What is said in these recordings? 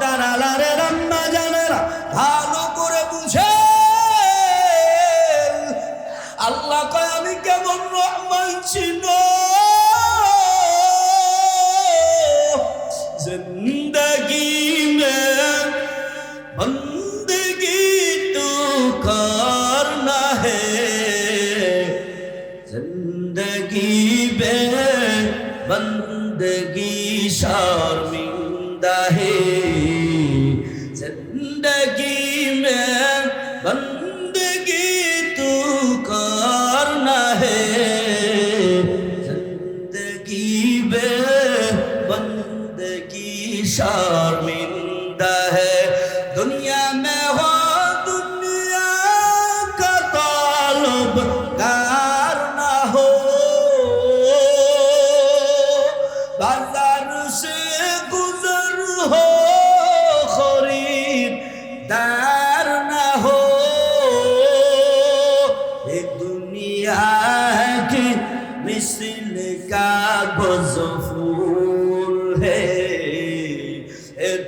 পর্দার আলারে আম্মা জানেরা ভালো করে বুঝে আল্লাহ কয় আমি কেমন রহমান ছিল জিন্দগি মে বন্দগি তো করনা হে জিন্দগি বে বন্দগি শর্মিন্দা হে জিন্দগি মে বন্দগি তো করনা হে জিন্দগি বে बंदगी शर्मिंदा है दुनिया में हो दुनिया का ताल्लुकार ना हो बाजार से गुजर हो खरीदार ना हो ये दुनिया की मिसल का गज़फूल है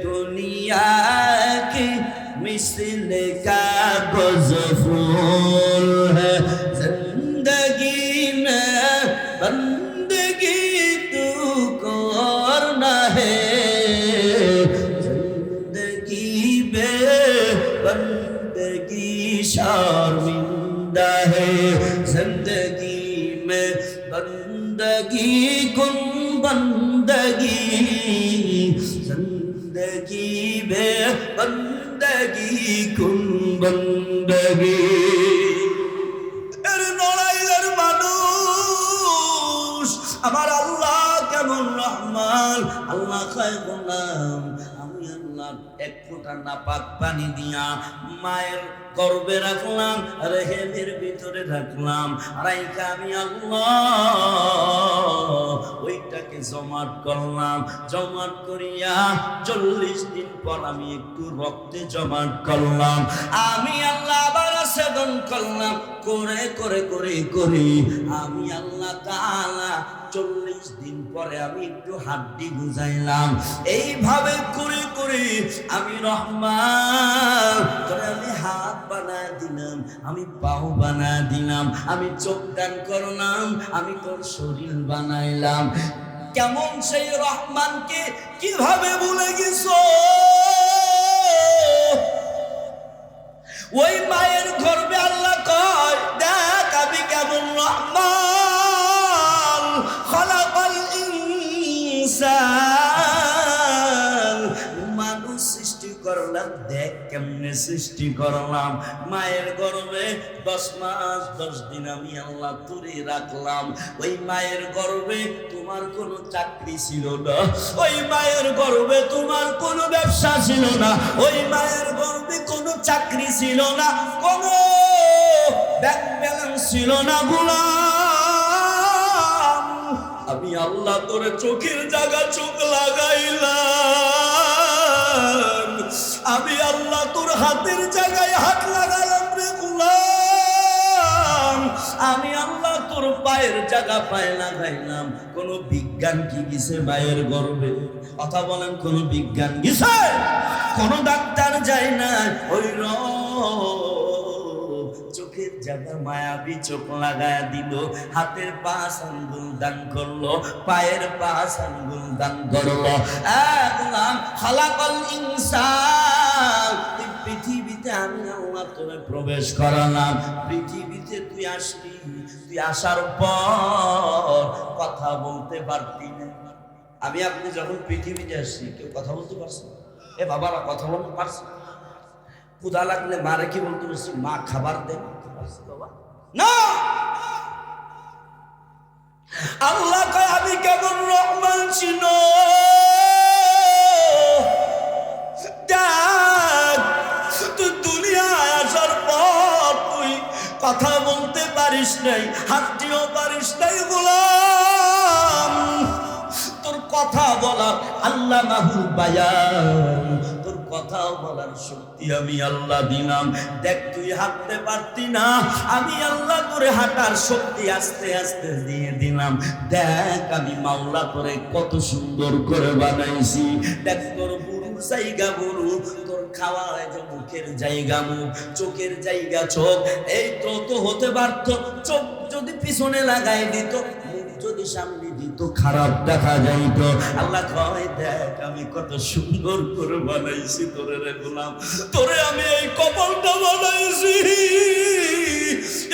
दुनिया की मिसल का गज़फूल है जिंदगी में बंदगी तू करना है जिंदगी में बंदगी शर्मिंदा है जिंदगी में बंदगी कुन बंदगी जिंदगी में बंदगी कुन बंदगी এর নড়াইলের মানুষ আমার আল্লাহ কেমন রহমান আল্লাহ কয় গোলাম আমি আল্লাহ এক ফোঁটা নাপাক পানি দিয়া মায়ের গর্ভে রাখলাম রেহেমের ভিতরে রাখলাম রাইকা আমি আল্লাহ ওইটাকে জমাট করলাম জমাট করিয়া 40 দিন পর আমি একটু রক্তে জমাট করলাম আমি আল্লাহ আবার সেবন করলাম করে করে করে করে আমি আল্লাহ তাআলা 40 দিন পরে আমি একটু হাড্ডি গুজাইলাম এইভাবে করে করে আমি রহমান তোরে আমি হাত বানায় দিলাম আমি পাও বানায় দিলাম আমি চোখ দান করলাম আমি তোর শরীর বানাইলাম কেমন সেই রহমানকে কিভাবে ভুলে গেছো ওই মায়ের গর্ভে আল্লাহ কয় দেখ আমি কেমন রহমান খলাকাল ইনসান মানুষ সৃষ্টি করলাম দেখ কেমনে সৃষ্টি করলাম মায়ের গর্ভে 10 মাস 10 দিন আমি আল্লাহ তুলে রাখলাম ওই মায়ের গর্ভে তোমার কোনো চাকরি ছিল না ওই মায়ের গর্ভে তোমার কোনো ব্যবসা ছিল না ওই মায়ের গর্ভে কোনো চাকরি ছিল না কোনো ব্যাংক ব্যালেন্স ছিল না গোলাম আমি আল্লাহ তোরে চোখের জায়গা চোখ লাগাইলাম আমি আল্লাহ তোর হাতের জায়গায় হাত লাগালাম রে গোলাম আমি আল্লাহ তোর পায়ের জায়গা পায়ে লাগাইলাম কোন বিজ্ঞান কি গেছে মায়ের গর্ভে কথা বলেন কোন বিজ্ঞান গেছে কোন ডাক্তার যায় না ওই চোখের জায়গা মায়াবী চোখ লাগায়া দিল হাতের 5 আঙ্গুল দান করলো পায়ের 5 আঙ্গুল দান করলো একদম খালাকাল ইনসান পৃথিবীতে আমি আল্লাহ তোরে প্রবেশ করালাম পৃথিবীতে তুই আসলি তুই আসার পর কথা বলতে পারতি না আমি আপনি যখন পৃথিবীতে আসছি কেউ কথা বলতে পারছে এ বাবারা কথা বলতে পারছে ক্ষুধা লাগলে মারে কি বলতে পারছি মা খাবার দেন না আল্লাহ কয় আমি কেমন রহমান ছিল তুই দুনিয়ায় আসার পর তুই কথা বলতে পারিস নাই হাঁটতেও পারিস নাই গোলাম তোর কথা বলার আল্লাহ মাহুল বায়ান তোর কথা বলার শক্তি আমি আল্লাহ দিলাম দেখ তুই হাঁটতে পারতি না আমি আল্লাহ তোরে হাঁটার শক্তি আস্তে আস্তে দিয়ে দিলাম দেখ আমি মাওলা তোরে কত সুন্দর করে বানাইছি দেখ তোর বুড়ো জায়গা বড়, তোর খাওয়া যে মুখের জায়গা মুখ, চোখের জায়গা চোখ। এই তো হতে পারত চোখ যদি পিছনে লাগাই দিত, মুখ যদি সামনে দিত, খারাপ দেখা যাইত। আল্লাহ কয় দেখ আমি কত সুন্দর করে বানাইছি তোরে রে গোলাম, তোরে আমি এই কপালটা বানাইছি,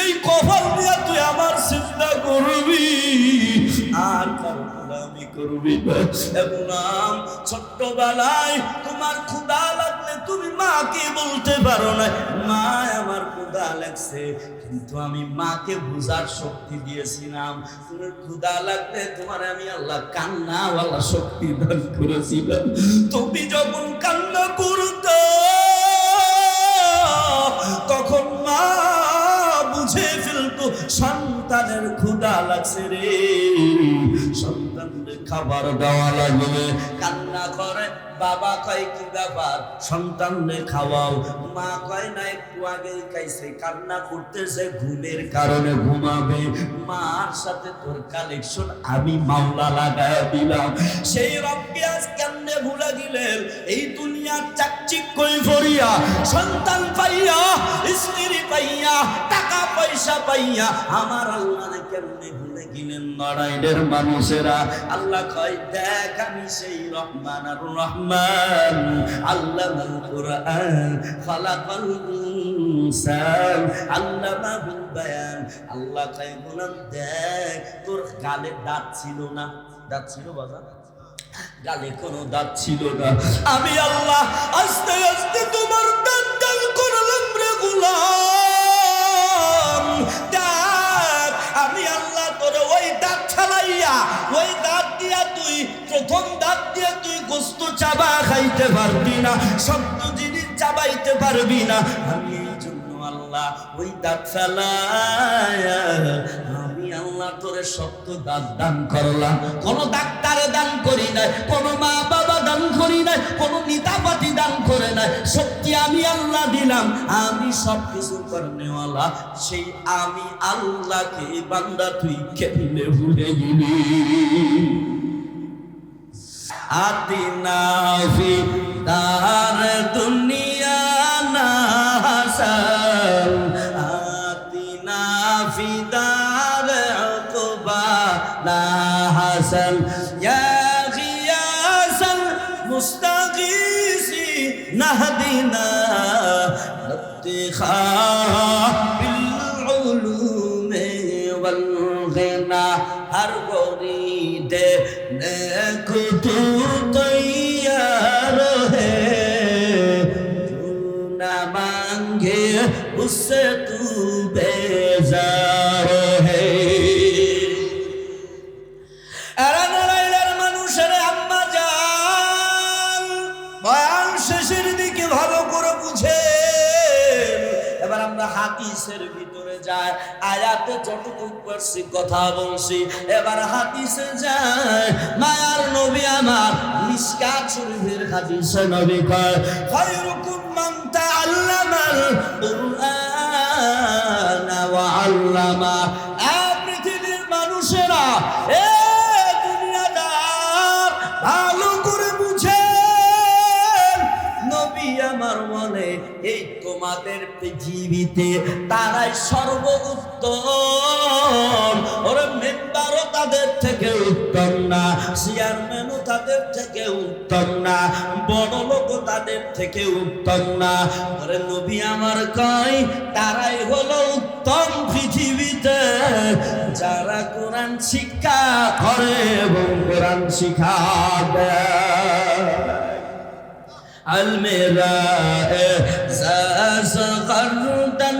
এই কপাল দিয়া তুই আমার চিন্তা করবি আর কারো গোলামি করবি না। গোলাম ছোট্টবেলায় তোমার ক্ষুধা লাগলে তুমি মাকে বলতে পারো না, মা আমার ক্ষুধা লাগছে, কিন্তু আমি মাকে বুঝার শক্তি দিয়েছিলাম। তুমি ক্ষুধা লাগলে তোমার আমি আল্লাহ কান্নাওয়ালা শক্তি দান করেছিলাম। তুমি যখন কান্না করতে তখন মা বুঝে ফেলতো সন্তানের ক্ষুধা লাগছে রে, সন্তানদের খাবার দেওয়া লাগবে। কান্না করে, বাবা কয় কি ব্যাপার, সন্তানদের খাওয়াও। মা কয় না একটু আগেই খাইছে, কান্না করতেছে, ঘুমের কারণে ঘুমাবে। মার সাথে তোর কালেকশন আমি মাওলা লাগায় দিলাম। সেই রবকে আজ কেমনে ভুলে গেলেন? এই দুনিয়ার চাকচিক্যই ভরিয়া, সন্তান পাইয়া, স্ত্রী পাইয়া, টাকা পয়সা পাইয়া আমার আল্লাহরে কেমনে ভুলে গেলেন নড়াইলের মানুষেরা। আল্লাহ কয় দেখ আমি সেই রহমান আর রহমান, আল্লামাল কুরআন খালাকাল ইনসান আল্লামাহুল বায়ান। আল্লাহ কয় গোলাম দেখ তোর গালে দাঁত ছিল না, দাঁত ছিল বাবা, গালে কোনো দাঁত ছিল না, আমি আল্লাহ আস্তে আস্তে তোমার দাঁত দান করলাম রে গোলাম। দেখ আমি আল্লাহ তোর ওই দাঁত ছাড়াইয়া, ওই দাঁত দিয়া তুই প্রথম দাঁত দিয়ে তুই গোস্ত চাবা খাইতে পারবি না, শক্ত জিনিস চাবাইতে পারবি না। আমি এই জন্য আল্লাহ ওই দাঁত ফেলায়া আমি আল্লাহ তোরে শক্ত দাঁত দান করলাম। কোন ডাক্তারে দান করি নাই, কোন মা বাবা দান করি নাই, কোন নেতাপাতি দান করে নাই, শক্তি আমি আল্লাহ দিলাম। আমি সব কিছু করনেওয়ালা, সেই আমি আল্লাহকে বান্দা তুই কেমনে ভুলে গেলি? আতিনা ফি দার দুনিয়া না হাসান, আতিনা ফি দার উকবা না হাসান, ইয়া গিয়াসাল মুস্তাগীসি নাহদিনা ইফতিখা বিল উলুমি ওয়াল গিনা। हर गोरी दे नेको तू तैयार है, जो ना मांगे उससे तू बेजार है। अरे नराइलेर মানুষের আম্মা জান বয়ান শেষের দিকে ভালো করে বুঝে। এবার আমরা হাদিসের ভিতরে যাই, আয়াতে যতটুকু পারছি কথা বলছি, এবার হাদিসে যায়। মায়ার নবী আমার মিশকাত শরীফের হাদিসে নবী কয় খায়রুকুম মান তাআল্লামাল কুরআন ওয়া আল্লামা। পৃথিবীর মানুষেরা, এ দুনিয়াদার ভালো করে বুঝেন, নবী আমার বলে এই তোমাদের পৃথিবীতে তারাই সর্বোত্তম। ওরা মেম্বারও তাদের থেকে উত্তম না, চেয়ারম্যানও তাদের থেকে উত্তম না, বড় লোকও তাদের থেকে উত্তম না। ওরে নবী আমার কয় তারাই হলো উত্তম পৃথিবীতে যারা কোরআন শিক্ষা করে এবং কোরআন শিক্ষা দেয়। المرا احساس قردن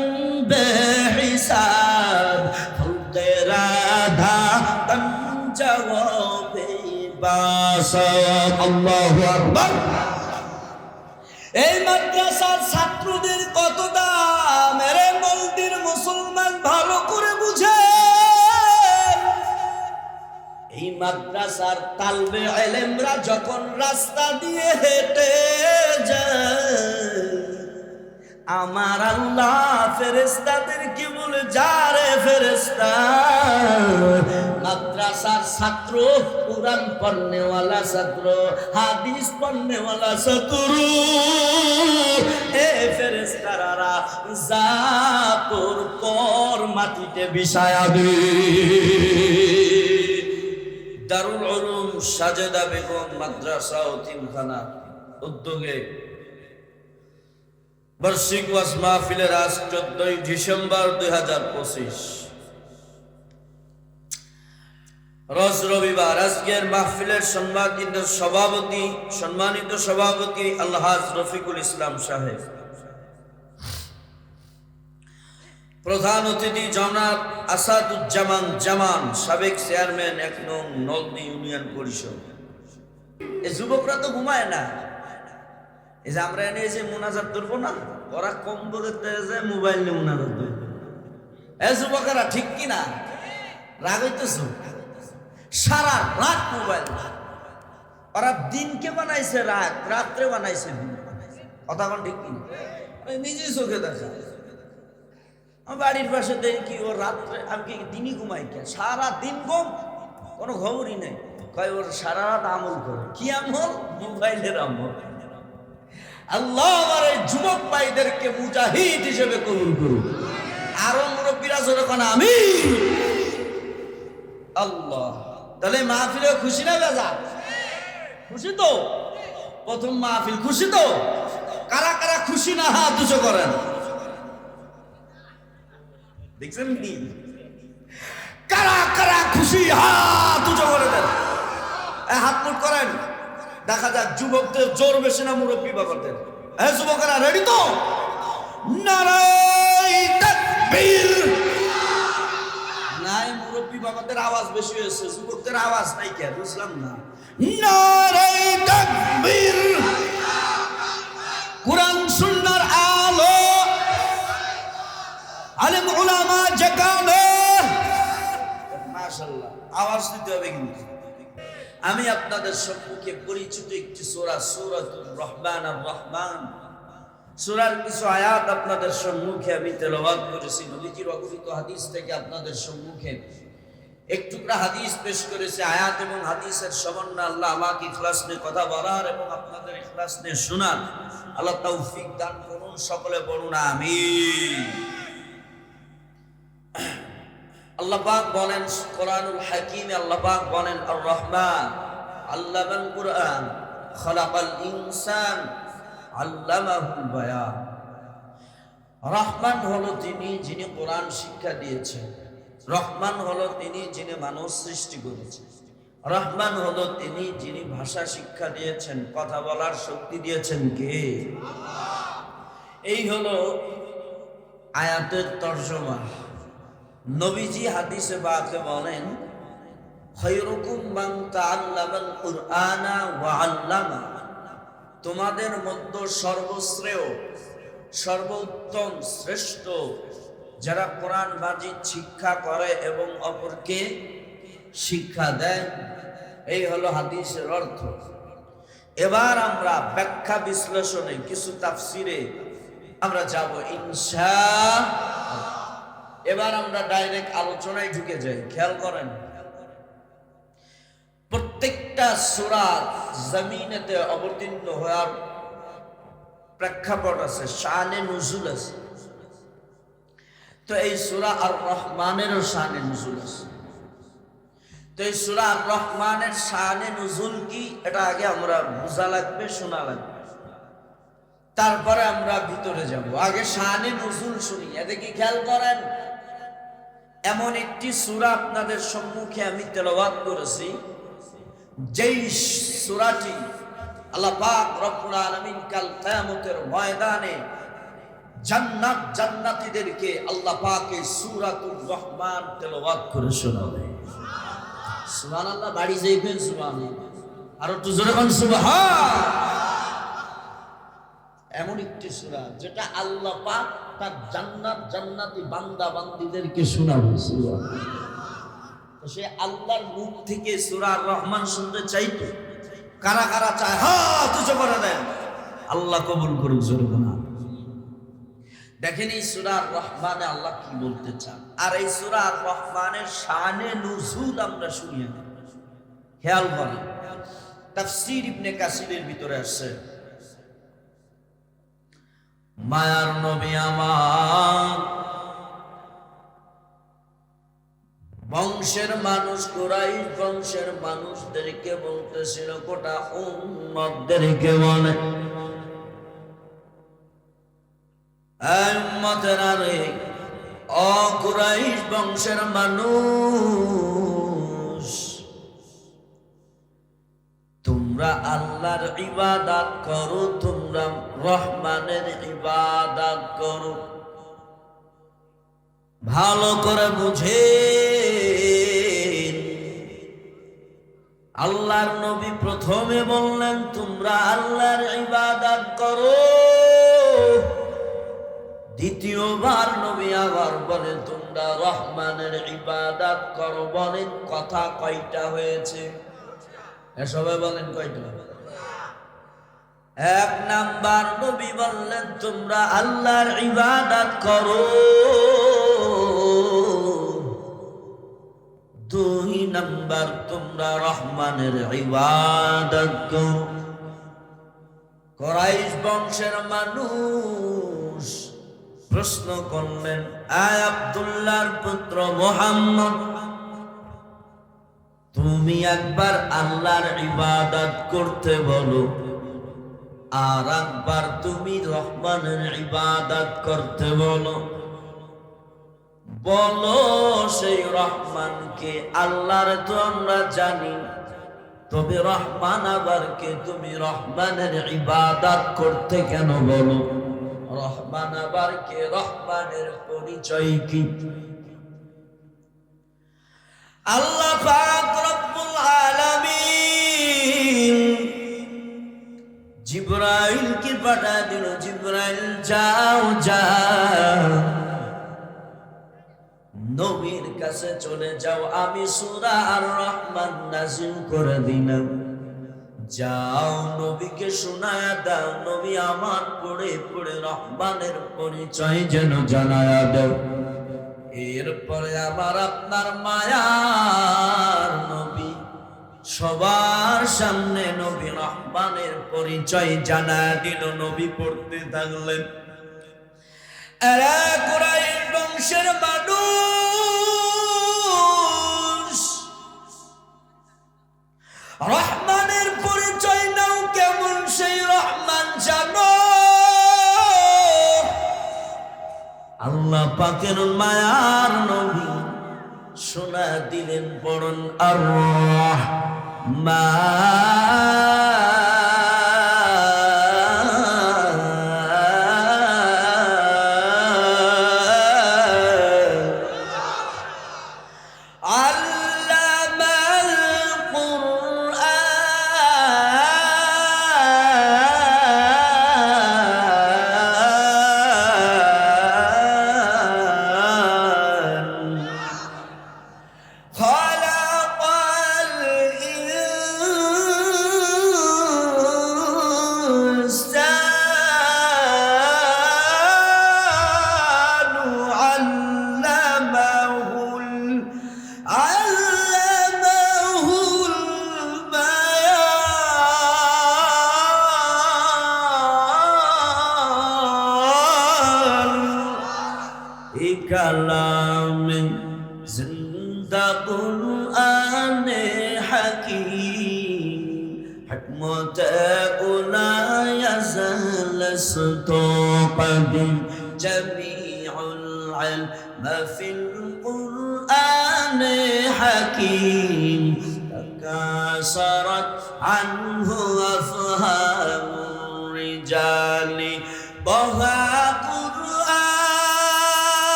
بحساب تیرا دھا تن جواب باسواب اللہ اکبر। এই মাদ্রাসার ছাত্রদের কত দাম এরে মলদির মুসলমান ভালো করে বুঝে। এই মাদ্রাসার তালবে ইলমরা যখন রাস্তা দিয়ে হেঁটে যায়, আমার আল্লাহ ফেরেশতাদেরকে বলে, যা রে ফেরেশতা মাদ্রাসার ছাত্র, কুরআন পড়নেওয়ালা ছাত্র, হাদিস পড়নেওয়ালা ছাত্র, এ ফেরেশতারা যা তোর পর মাটিতে বিছায়াবে। দারুল উলুম সাজেদা বেগম মাদ্রাসা ও তিনখানা উদ্যোগে বার্ষিক ওয়াজ মাহফিলের আজ 14 ডিসেম্বর 2025 রোজ রবিবার। আজকের মাহফিলের সম্মানিত সভাপতি আলহাজ রফিকুল ইসলাম সাহেব, প্রধান অতিথি জনাব আসাদুজ্জামান জামান, সাবেক চেয়ারম্যান 1 নং নলদী ইউনিয়ন পরিষদ। এই যুবকরা তো ঘুমায় না, এই যে আমরা এনে যে মুনাজাত ধরবো না, ওরা কম্বলের তেজে মোবাইল নিয়ে মুনাজাত ধরবো। এ যুবকেরা ঠিক কিনা? রাগ হইতেছ? সারা রাত মোবাইল। ওরা দিনকে বানাইছে রাত, রাত্রে বানাইছে দিন। কথা কোন ঠিক কিনা? নিজেই চোখে দেখা। আমার বাড়ির পাশে দেখি ও রাত্রে, আমি কি দিনই ঘুমাই কে? সারা দিন ঘুম, কোনো খবরই নেই। কয় ওর সারা রাত আমল করে। কি আমল? মোবাইলের আমল। আল্লাহ আমার এই যুবক ভাইদেরকে মুজাহিদ হিসেবে কবুল করুন। আরো মুরব্বীরা যখন আমি আল্লাহ, তাহলে মাহফিলে খুশি না বেজা? খুশি তো? প্রথম মাহফিল, খুশি তো? কারা কারা খুশি না হাত উঁচু করেন? দেখছেন কি? কারা কারা খুশি হাত উঁচু করে দেন। হাত মুট করেন, দেখা যাক যুবকদের জোর বেশি না মুরব্বী বাবাদের। হ্যাঁ যুবকেরা রেডি তো? নারায়ে তাকবীর। নাই, মুরব্বী বাবাদের আওয়াজ বেশি হয়েছে, যুবকদের আওয়াজ নাই কে? বুঝলাম না। নারায়ে তাকবীর। কুরআন সুন্নাহর আলো, আলেম উলামা জাগানো। মাশাআল্লাহ, আওয়াজ দিতে হবে কিন্তু। আমি আপনাদের সম্মুখে পরিচিত একটি সূরা, সূরাতুর রহমানুর রহমান, সূরার কিছু আয়াত আপনাদের সম্মুখে আমি তেলাওয়াত করেছি। নবীজির অগণিত হাদিস থেকে আপনাদের সম্মুখে একটুকরা হাদিস পেশ করেছি। আয়াত এবং হাদিসের সমন্বয়ে আল্লাহ আমাকে ইখলাস নিয়ে কথা বলার এবং আপনাদের ইখলাস নিয়ে শোনার আল্লাহ তৌফিক দান করুন। সকলে বলুন আমিন। আল্লাহ পাক বলেন কোরআনুল হাকিমে, আল্লাহ পাক বলেন আর রহমান আল্লামাল কুরআন খালাকাল ইনসান আল্লামাহুল বায়ান। রহমান হলো তিনি যিনি কোরআন শিক্ষা দিয়েছেন। রহমান হলো তিনি যিনি মানুষ সৃষ্টি করেছেন। রহমান হলো তিনি যিনি ভাষা শিক্ষা দিয়েছেন, কথা বলার শক্তি দিয়েছেন। কে? এই হলো আয়াতের তরজমা। নবীজি হাদিসে পাকে বলেন খায়রুকুম মান তাআল্লামাল কুরআনা ওয়া আল্লামা। তোমাদের মধ্যে সর্বশ্রেয়, সর্বোত্তম, শ্রেষ্ঠ যারা কোরআন মাজিদ শিক্ষা করে এবং অপরকে শিক্ষা দেয়। এই হলো হাদিসের অর্থ। এবার আমরা ব্যাখ্যা বিশ্লেষণে, কিছু তাফসিরে আমরা যাব ইনশাআল্লাহ। এবার আমরা ডাইরেক্ট আলোচনায় ঢুকে যাই। খেয়াল করেন, প্রত্যেকটা সূরা জমিনেতে অবতীর্ণ হওয়ার প্রেক্ষাপট আছে, শানে নুজুল আছে। তো এই সূরা আর রহমানেরও শানে নুজুল আছে। তো এই সূরা আর রহমানের শানে নুজুল কি, এটা আগে আমরা বোঝা লাগবে, শোনা লাগবে, তারপরে আমরা ভিতরে যাব। আগে শানে নুজুল শুনি। এদিকে খেয়াল করেন, এমন একটি সূরা আপনাদের সম্মুখে আমি তেলাওয়াত করেছি, যেই সূরাটি আল্লাহ পাক রব্বুল আলামিন কাল কিয়ামতের ময়দানে জান্নাত জান্নাতীদেরকে আল্লাহ পাক এই সূরাতুর রহমান তেলাওয়াত করে শোনাবে। সুবহানাল্লাহ। বাড়ি যাইবেন সুবহানাল্লাহ, আর একটু জোরে বলুন সুবহান। এমন একটি সূরা যেটা আল্লাহ পাক তার জান্নাত জান্নাতি বান্দা বান্দীদেরকে শোনাবে। তো সে আল্লাহর মুখ থেকে সূরা আর রহমান শুনতে চাইতো। কারা কারা চায়? হাত উঁচু করে দেন। আল্লাহ কবুল করুক। জোরে বলুন। দেখেন এই সূরা রহমানে আল্লাহ কি বলতে চান, আর এই সূরা রহমানের শানে নুজুল আমরা শুনিয়ে দেব। খেয়াল করেন, তাফসীর ইবনে কাসিরের ভিতরে আসছে, মায়ার নবী আমার বংশের মানুষ, কুরাইশ বংশের মানুষদেরকে বলতেছিল, গোটা উম্মতদেরকে বলে, এই উম্মতেরা রে, ও কুরাইশ বংশের মানুষ, তোমরা আল্লাহর ইবাদত করো, তোমরা রহমানের ইবাদত করো। ভালো করে বুঝে, আল্লাহর নবী প্রথমে বললেন তোমরা আল্লাহর ইবাদত করো, দ্বিতীয়বার নবী আবার বলে তোমরা রহমানের ইবাদত করো। বলেন কথা কয়টা হয়েছে? সবাই বলেন কয়টা? এক নাম্বার নবী বললেন তোমরা আল্লাহর ইবাদত করো, দুই নাম্বার তোমরা রহমানের ইবাদত করো। কুরাইশ বংশের মানুষ প্রশ্ন করলেন, আয় আব্দুল্লাহর পুত্র মুহাম্মদ, তুমি একবার আল্লাহর ইবাদত করতে বলো, আর একবার তুমি রহমানের ইবাদত করতে বলো। বলো সেই রহমানকে, আল্লাহর তো আমরা জানি, তবে রহমান আবার কে? তুমি রহমানের ইবাদত করতে কেন বলো? রহমান আবার কে? রহমানের পরিচয় কি? আল্লাহ পাক রব্বুল আলামিন জিবরাইল কে পাঠা দিল, জিবরাইল যাও যাও নবীর কাছে চলে যাও, আমি সূরা আর রহমান নাযিল করে দিলাম, যাও নবীকে শোনায়া দাও, নবী আমার পড়ে পড়ে রহমানের পরিচয় যেন জানায়া দাও। এরপরে আবার আপনার মায়ার নবী সবার সামনে নবী রহমানের পরিচয় জানায়া দিল। নবী পড়তে থাকলেন, এরা কুরাইশ বংশের মানুষ, রহমানের পরিচয় নাও কেমন সেই রহমান জানো? আল্লাহ পাকের মায়ার নবী শোনা দিলেন, পড়ুন আর রহমান। কালাম জিন্দা কুরআনে হাকীম, হিকমত উলা ইয়াজাল সুতো কদিম, জামিউল ইলম ফিল কুরআনে হাকীম, তাকাসারাত আনহু আফহামুর রিজালি, বাহা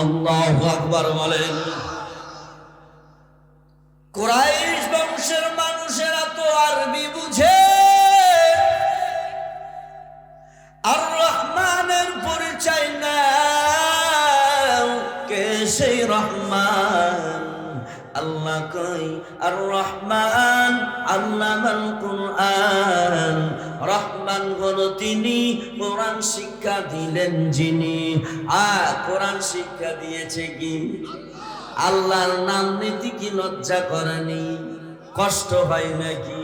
আল্লাহু আকবার বলেন। কুরাইশ বংশের মানুষেরা তো আরবি বুঝে, আর রহমানের পরিচয় নাও, কে সেই রহমান? আল্লাহ কই আর রহমান আল্লামাল কুরআন, রহমান হলো তিনি, কোরআন শিক্ষা দিলেন যিনি। কোরআন শিক্ষা দিয়েছে কি? আল্লাহর নাম নিতে কি লজ্জা করেনি? কষ্ট হয় নাকি?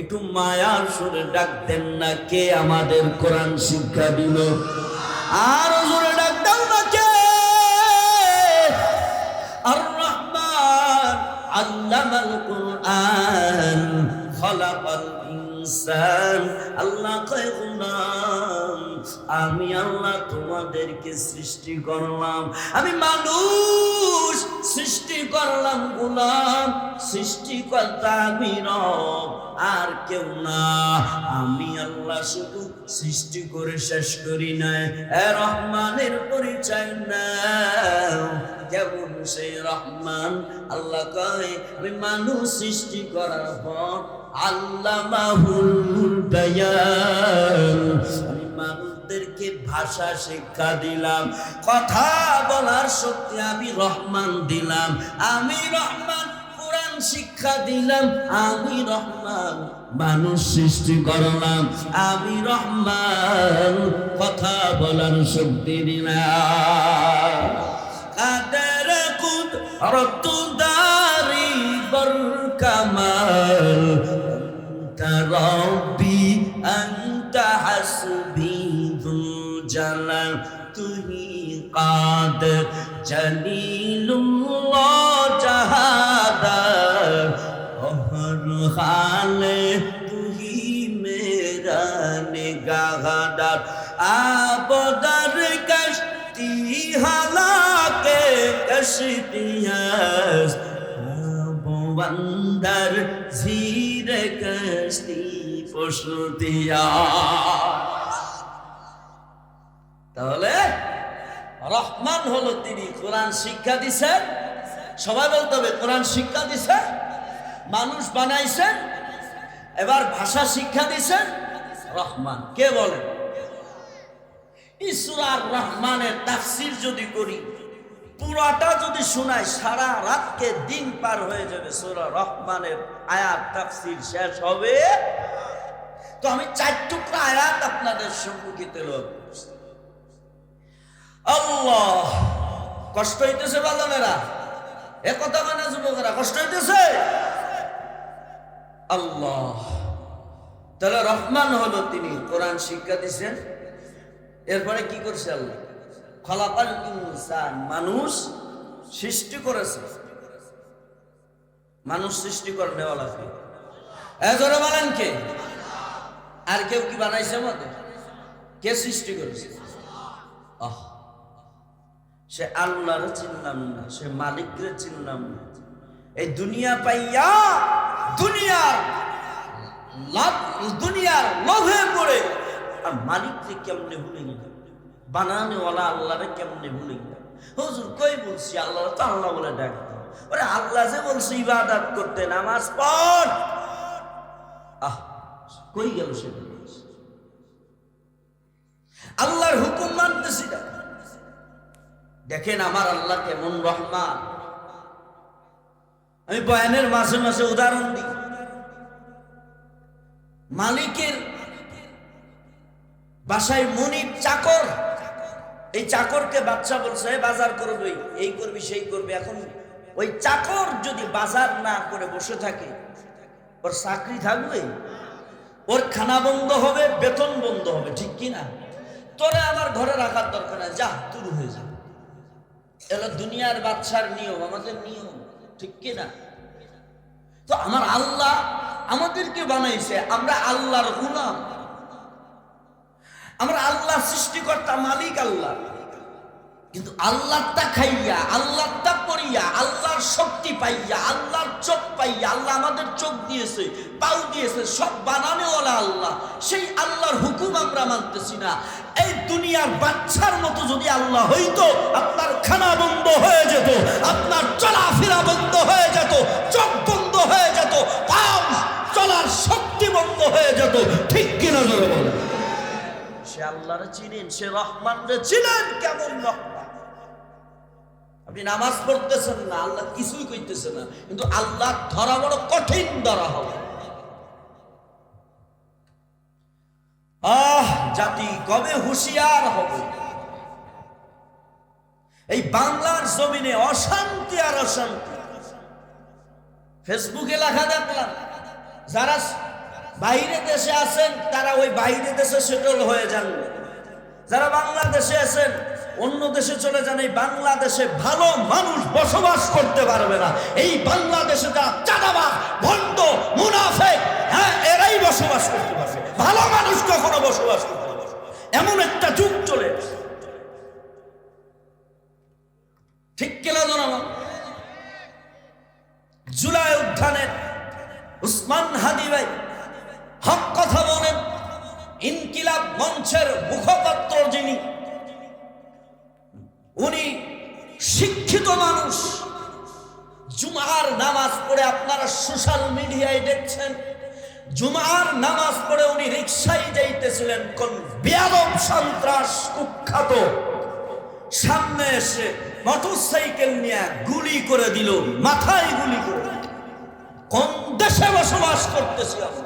একটু মায়ার সুরে ডাক দেন না, কে আমাদের কোরআন শিক্ষা দিল? আর জোরে ডাক দাও না, কে? আর রহমান আল্লামাল কুরআন খালাকাল ইনসান। আল্লাহ কয় গোলাম, আমি আল্লাহ তোমাদেরকে সৃষ্টি করলাম, আমি মানুষ সৃষ্টি করলাম গোলাম, সৃষ্টিকর্তা আমি রব, আর কেউ না। আমি আল্লাহ শুধু সৃষ্টি করে শেষ করি নাই, রহমানের পরিচয় নাও। কেমন সেই রহমান? আল্লাহ কয় আমি মানুষ সৃষ্টি করার পর আল্লামাহুল বায়ান, আমি মানুষদেরকে ভাষা শিক্ষা দিলাম, কথা বলার শক্তি আমি রহমান দিলাম। আমি রহমান কোরআন শিক্ষা দিলাম, আমি রহমান মানুষ সৃষ্টি করলাম, আমি রহমান কথা বলার শক্তি দিলাম। কাদের কুদরত দারি বর কামাল, আনতা রব্বি আনতা হাসবি যুল জালাল, তুহি কাদের জলিলুল্লাহ জাহাদার, হর হালে তুহি মেরা নিগাহদার। আবদার কশতি হালাকে কশতিয়াস, বন্দর ঝিরে কশতি পশুতিয়া। তাহলে রহমান হলো তিনি, কোরআন শিক্ষা দিছেন। সবাই বলতে হবে কোরআন শিক্ষা দিছেন, মানুষ বানাইছেন, এবার ভাষা শিক্ষা দিছেন রহমান। কে বলেন? এই সূরা রহমানের তাফসীর যদি করি, পুরাটা যদি শোনাই, সারা রাতকে দিন পার হয়ে যাবে। সূরা রহমানের আয়াত তাফসীর শেষ হবে। তো আমি 4 টুকরা আয়াত আপনাদের সম্মুখে তেলাওয়াত করছি। আল্লাহ, কষ্ট হইতেছে বাজানেরা? এ কথা মানে যুবকেরা, কষ্ট হইতেছে? আল্লাহ, তাহলে রহমান হলো তিনি, কোরআন শিক্ষা দিচ্ছেন। এরপরে কি করছে আল্লাহ? খালাকাল ইনসান, মানুষ সৃষ্টি করেছে। মানুষ সৃষ্টি করে নেওয়ালা কে? এজরে বলেন কে? আর কেউ কি বানাইছে আমাদের? কে সৃষ্টি করেছে? সে আল্লাহরে চিনলাম না, সে মালিকরে চিনলাম না। এই দুনিয়া পাইয়া দুনিয়ার লোভে পড়ে আর মালিকরে কেমনে ভুলে গেলাম, বানানেওয়ালা আল্লাহরে কেমনে ভুলে গেলাম। হুজুর কই বলছি আল্লাহ তো আল্লাহ বলে ডাকতে, ওরে আল্লাহ যে বলছে ইবাদত করতে, নামাজ পড়, কই গেল সে? আল্লাহর হুকুম মানতেছি না। দেখেন আমার আল্লাহ কেমন রহমান। আমি বয়ানের মাঝে মাঝে উদাহরণ দিই। মালিকের বাসায় মনিব চাকর, এই চাকরকে বাচ্চা বলছে বাজার করবি, এই করবি সেই করবি। এখন ওই চাকর যদি বাজার না করে বসে থাকে, ওর চাকরি থাকবে? ওর খানা বন্ধ হবে, বেতন বন্ধ হবে, ঠিক কিনা? তোরে আমার ঘরে রাখার দরকার নাই, যা তুই হয়ে যা। এলো দুনিয়ার বাদশার নিয়ম, আমাদের নিয়ম, ঠিক কিনা? তো আমার আল্লাহ আমাদেরকে বানাইছে, আমরা আল্লাহর গোলাম। আমরা আল্লাহ সৃষ্টিকর্তা, মালিক আল্লাহ। কিন্তু আল্লাহটা খাইয়া, আল্লাহটা করিয়া, আল্লাহর শক্তি পাইয়া, আল্লাহর চোখ পাইয়া, আল্লাহ আমাদের চোখ দিয়েছে, পাও দিয়েছে, সব বানানেওয়ালা আল্লাহ। সেই আল্লাহর হুকুম আমরা মানতেছি না। এই দুনিয়ার বাচ্চার মতো যদি আল্লাহ হইতো, আপনার খানা বন্ধ হয়ে যেত, আপনার চলাফেরা বন্ধ হয়ে যেত, চোখ বন্ধ হয়ে যেত, পাও চলার শক্তি বন্ধ হয়ে যেত, ঠিক কিনা জোরে বলেন? সে আল্লাহরে চিনেন, সে রহমানরে চিনেন। কেমন রহমান? আপনি নামাজ পড়তেছেন না, আল্লাহ কিছুই কইতেছে না, কিন্তু আল্লাহ ধরা বড় কঠিন ধরা হবে। জাতি কবে হুঁশিয়ার হবে? এই বাংলার জমিনে অশান্তি আর অশান্তি। ফেসবুকে লেখা দেখলাম, যারা বাইরে দেশে আছেন তারা ওই বাইরে দেশে সেটেল হয়ে যান, যারা বাংলাদেশে আছেন অন্য দেশে চলে যান। এই বাংলাদেশে ভালো মানুষ বসবাস করতে পারবে না। এই বাংলাদেশে যারা চাঁদাবাজ, ভণ্ড, মুনাফিক, এরাই বসবাস করতে পারবে, ভালো মানুষ কখনো বসবাস করতে পারবে না। এমন একটা যুগ চলে, ঠিক কিনা জানাবো? জুলাই উত্থানের উসমান হাদি ভাই হক কথা বলেন। ইনকিলাব মঞ্চের মুখপাত্র যিনি, উনি শিক্ষিত মানুষ। জুমার নামাজ পড়ে আপনারা সোশ্যাল মিডিয়ায় দেখছেন, জুমার নামাজ পড়ে উনি রিকশায় যাইতেছিলেন, কোন বেয়াদব সন্ত্রাস কুখ্যাত সামনে এসে মোটরসাইকেল নিয়ে গুলি করে দিল, মাথায় গুলি করে দিল। কোন দেশে বসবাস করতেছি আমরা?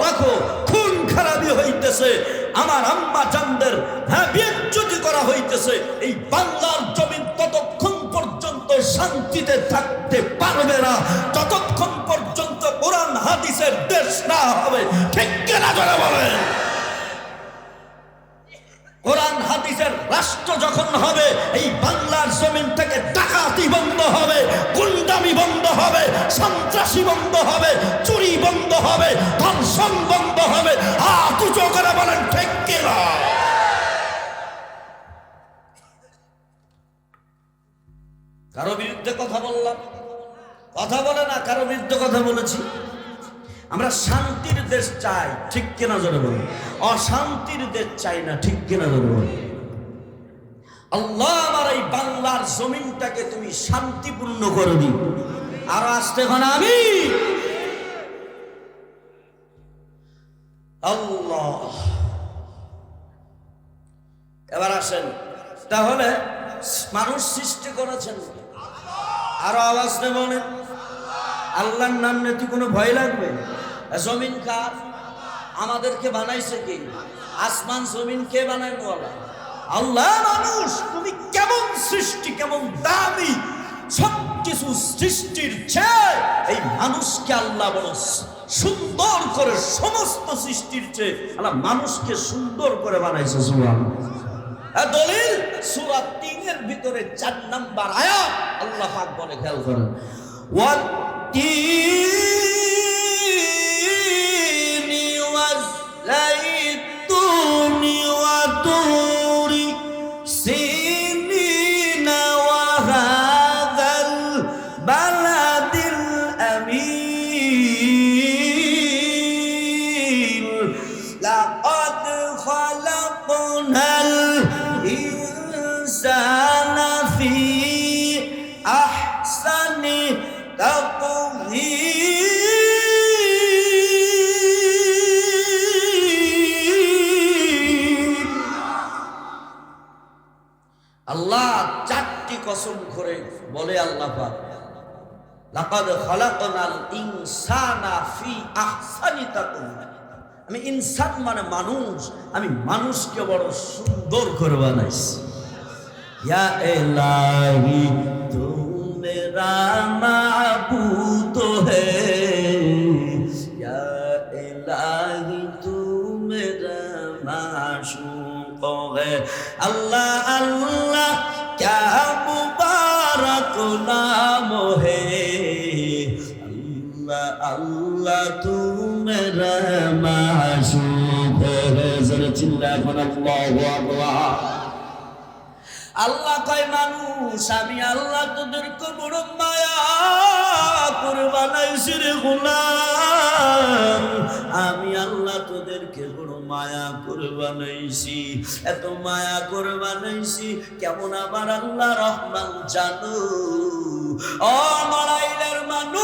রাখো, খুন খারাপি হইতেছে, আমার আম্মা জানদের বেইজ্জতি করা হইতেছে। এই বাংলার জমিন ততক্ষণ পর্যন্ত শান্তিতে থাকতে পারবে না যতক্ষণ পর্যন্ত কোরআন হাদিসের দেশ না হবে। ঠিক কিনা জোরে বলেন? কোরআন হাদিসের রাষ্ট্র যখন হবে, এই বাংলার জমিন থেকে ডাকাতি বন্ধ হবে, গুন্ডামি বন্ধ হবে, সন্ত্রাসী বন্ধ হবে, চুরি বন্ধ হবে, ধর্ষণ বন্ধ হবে। হাত উঁচু করে বলেন ঠিক কিনা? কারো বিরুদ্ধে কথা বললাম? কথা বলে না, কারো বিরুদ্ধে কথা বলেছি? আমরা শান্তির দেশ চাই, ঠিক কিনা জোরে বলুন? অশান্তির দেশ চাই না, ঠিক কিনা জোরে বলুন? আল্লাহ আমার এই বাংলার জমিনটাকে তুমি শান্তিপূর্ণ করে দিও। আর আসতে এখন আমি আল্লাহ। এবার আসেন, তাহলে মানুষ সৃষ্টি করেছেন, আরো আওয়াজ নেই বলেন। আল্লাহর নাম নিতে কোনো ভয় লাগবে? জমিন কার? আমাদেরকে বানাইছে কে? আসমান জমিন কে বানায়? আল্লাহ। মানুষ তুমি কেমন সৃষ্টি, কেমন দামি! সবকিছু সৃষ্টির চেয়ে এই মানুষকে আল্লাহ বড় সুন্দর করে, সমস্ত সৃষ্টির চেয়ে আল্লাহ মানুষকে সুন্দর করে বানাইছে। সুবহানাল্লাহ। দলিল সূরা ৩ এর ভিতরে ৪ নাম্বার আয়াত আল্লাহ পাক বলে, খেয়াল করেন, والتين والزيتون وطور سينين وهذا البلد الأمين لقد خلقنا الإنسان في أحسن আল্লাহ ৪টি কসম করে বলে আল্লাহ পাক, লাকাদ খালাকনাল ইনসানা ফি আহসানি তাকওয়িম। আমি ইনসান মানে মানুষ, আমি মানুষকে বড় সুন্দর করে বানাইছি। ইয়া ইলাহি তু मेरा माबूद है, या इलाही तू मेरा माशूक है। अल्लाह अल्लाह क्या मुबारक नाम है, अल्लाह अल्लाह तू मेरा माशूक है। जरा चिल्ला कर अल्लाहु अकबर। আল্লাহ কয়, মানুষ আমি আল্লাহ তোদেরকে বড় মায়া করে বানাইছি রে গোলাম। আমি আল্লাহ তোদেরকে বড় মায়া করে বানাইছি, এত মায়া করে বানাইছি। কেমন আমার আল্লাহ রহমান জানো? ও মারাইলের মানুষ,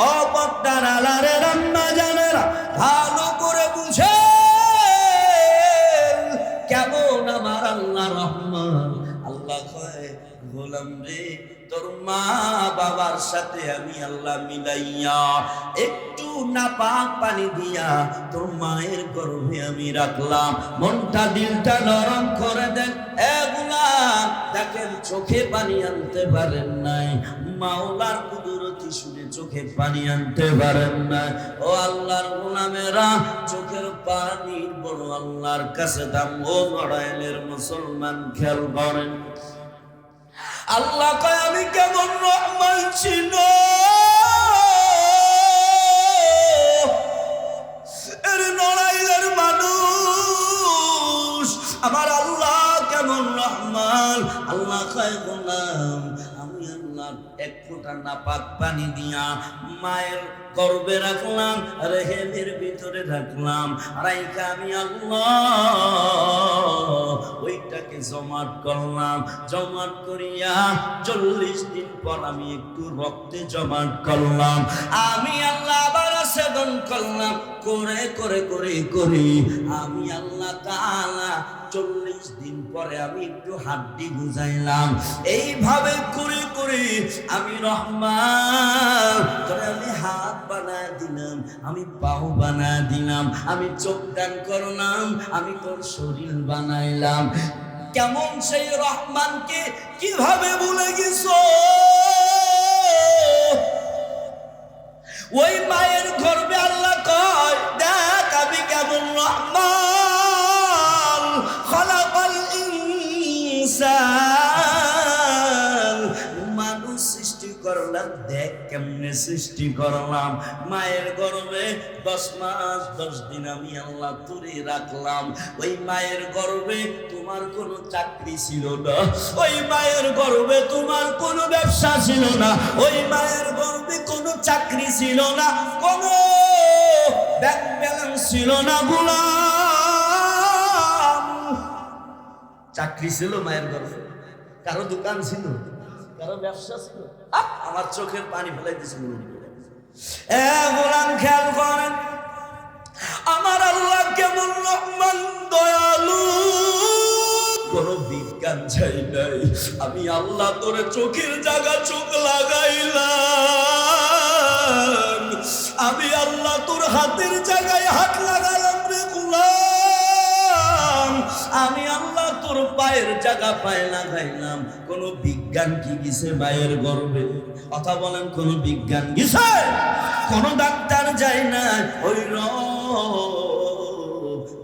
ও পদ্মার আলারে রান্না জানেরা, ভালো করে বুঝে কেমন আমার আল্লাহ রহমান। আল্লাহ আল্লাহ কয় গোলাম রে তোর মা বাবার সাথে আমি আল্লাহ মিলাইয়া একটু নাপাক পানি দিয়া তোর মায়ের গর্ভে আমি রাখলাম। মনটা দিলটা নরম করে দেন। গোলাম দেখেন চোখে পানি আনতে পারেন নাই, মাওলার কুদরতি শুনে চোখে পানি আনতে পারেন নাই। ও আল্লাহর গোলামেরা, চোখের পানির বড় আল্লাহর কাছে দাম। ও নড়াইলের মুসলমান খেয়াল করেন, আল্লাহ কয় আমি কেমন রহমান ছিল এর নড়াইলের মানুষ, আমার আল্লাহ কেমন রহমান। আল্লাহ কয় গোলাম আমি আল্লাহ এক ফোঁটা নাপাক পানি দিয়া মায়ের গর্ভে রাখলাম, রেহেমের ভিতরে রাখলাম, রাইখা আমি আল্লাহ ওইটাকে জমাট করলাম। জমাট করিয়া 40 দিন পর আমি একটু রক্তে জমাট করলাম। আমি আল্লাহ আবার সেবন করলাম, করে করে করে করে আমি আল্লাহ তাআলা 40 দিন পরে আমি একটু হাড্ডি গুজাইলাম। এইভাবে করে করে আমি রহমান তোরে আমি হাত বানায় দিলাম, আমি পাও বানায় দিলাম, আমি চোখ দান করলাম, আমি তোর শরীর বানাইলাম। কেমন সেই রহমানকে কিভাবে ভুলে গেছো? ওই মায়ের গর্ভে আল্লাহ কয় দেখ আমি কেমন রহমান। খলাকাল ইনসান, মানুষ সৃষ্টি করলাম, দেখ কেমনে সৃষ্টি করলাম। মায়ের গর্ভে 10 মাস 10 দিন আমি আল্লাহ তুলে রাখলাম। ওই মায়ের গর্ভে তোমার কোনো চাকরি ছিল না, ওই মায়ের গর্ভে তোমার কোনো ব্যবসা ছিল না, ওই মায়ের গর্ভে কোনো চাকরি ছিল না, কোনো ব্যাংক ব্যালেন্স ছিল না। গোলাম চাকরি ছিল মায়ের গর্ভে, কারো দোকান ছিল, কারো ব্যবসা ছিল। আমার চোখের পানি ফেলাই দিয়েছিল। গোলাম খেয়াল করেন, আমার আল্লাহ কেমন রহমান দয়ালু। কোন বিজ্ঞান চাই নাই, আমি আল্লাহ তোরে চোখের জায়গা চোখ লাগাইলাম, আমি আল্লাহ তোর হাতের জায়গায় হাত লাগালাম রে গোলাম, আমি আল্লাহ তোর পায়ের জায়গা পায়ে লাগাইলাম। কোন বিজ্ঞান কি গেছে মায়ের গর্ভে? কথা বলেন, কোন বিজ্ঞান গেছে? কোন ডাক্তার যায় না। ওই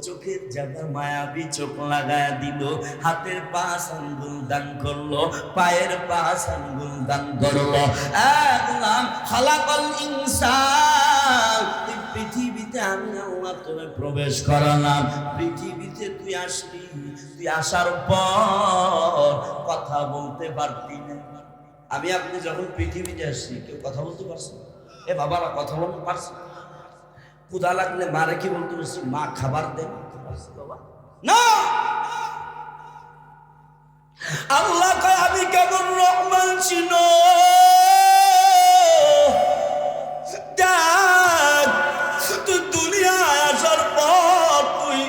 চোখের জায়গা মায়াবী চোখ লাগায় দিল, হাতের 5 আঙ্গুল দান করলো, পায়ের 5 আঙ্গুল দান করলো। খালাকাল ইনসান, পৃথিবীতে আমি আল্লাহ তোরে প্রবেশ করালাম। পৃথিবীতে তুই আসলি, তুই আসার পর কথা বলতে পারতি না। আমি আপনি যখন পৃথিবীতে আসছি, কেউ কথা বলতে পারছে? এ বাবারা কথা বলতে পারছে? ক্ষুধা লাগলে মারে কি বলতে পারছি? মা খাবার দেন না। আল্লাহ কয় আমি কেমন রহমান ছিল। তুই দুনিয়ায় আসার পর তুই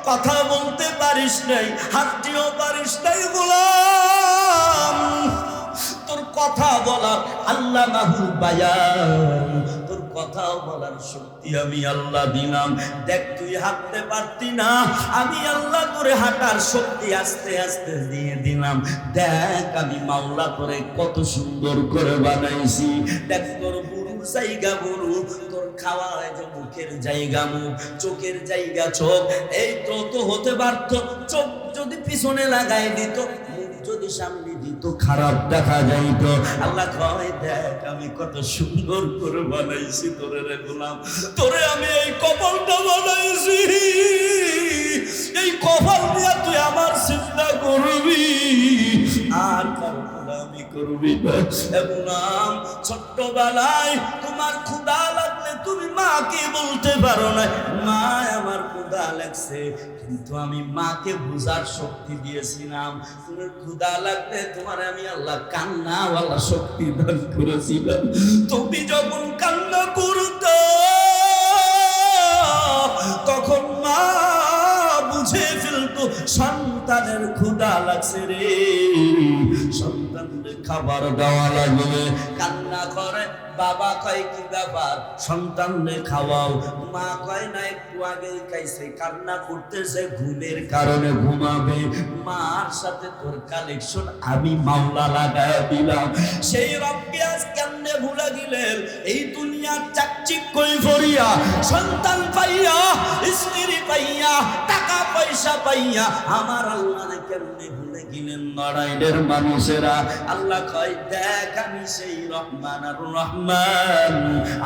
কথা বলতে পারিস নাই, হাঁটতেও পারিস নাই গোলাম। তোর কথা বলার আল্লাহ মাহুল বায়ান, তোর কথা বলার শক্তি আমি আল্লাহ দিলাম। দেখ তুই হাঁটতে পারতি না, আমি আল্লাহ তোরে হাঁটার শক্তি আস্তে আস্তে দিয়ে দিলাম। দেখ আমি মাওলা তোরে কত সুন্দর করে বানাইছি। দেখ তোর বুড়ুর জায়গা বুড়ু, তোর খাওয়া যে মুখের জায়গা মুখ, চোখের জায়গা চোখ। এই তো হতে পারতো চোখ যদি পিছনে লাগাই দিত, যদি সামনে দিত খারাপ দেখা যাইত। আল্লাহ কয় দেখ আমি কত সুন্দর করে বানাইছি তোরে রে গোলাম, তোরে আমি এই কপালটা বানাইছি, এই কপাল দিয়া তুই আমার চিন্তা করবি আর কারো গোলামি করবি না। গোলাম ছোট্টবেলায় তোমার ক্ষুধা লাগলে তুমি মাকে বলতে পারো না, মা আমার ক্ষুধা লাগছে, কিন্তু আমি মাকে বুঝার শক্তি দিয়েছিলাম। তুমি ক্ষুধা লাগলে তোমার আমি আল্লাহ কান্নাওয়ালা শক্তি দান করেছিলাম। তুমি যখন কান্না করতে তখন মা বুঝে ফেলতো সন্তানের ক্ষুধা লাগছে রে। সন্তানদের খাবার দেওয়া লাগবে। কান্না করে, বাবা কয় কি ব্যাপার, সন্তানদের খাওয়াও। মা কয় না একটু আগে খাইছে, কান্না করতেছে, ঘুমের কারণে ঘুমাবে। মার সাথে তোর কালেকশন আমি মাওলা লাগায় দিলাম। সেই রব্বি আজ কেমনে ভুলে গেলেন? এই দুনিয়ার চাকচিক্যই ভরিয়া, সন্তান পাইয়া, স্ত্রী পাইয়া, টাকা পয়সা পাইয়া আমার আল্লাহরে কেমনে ভুলে গেলেন নড়াইলের মানুষেরা। আল্লাহ কয় দেখ আমি সেই রহমান আর রহমান,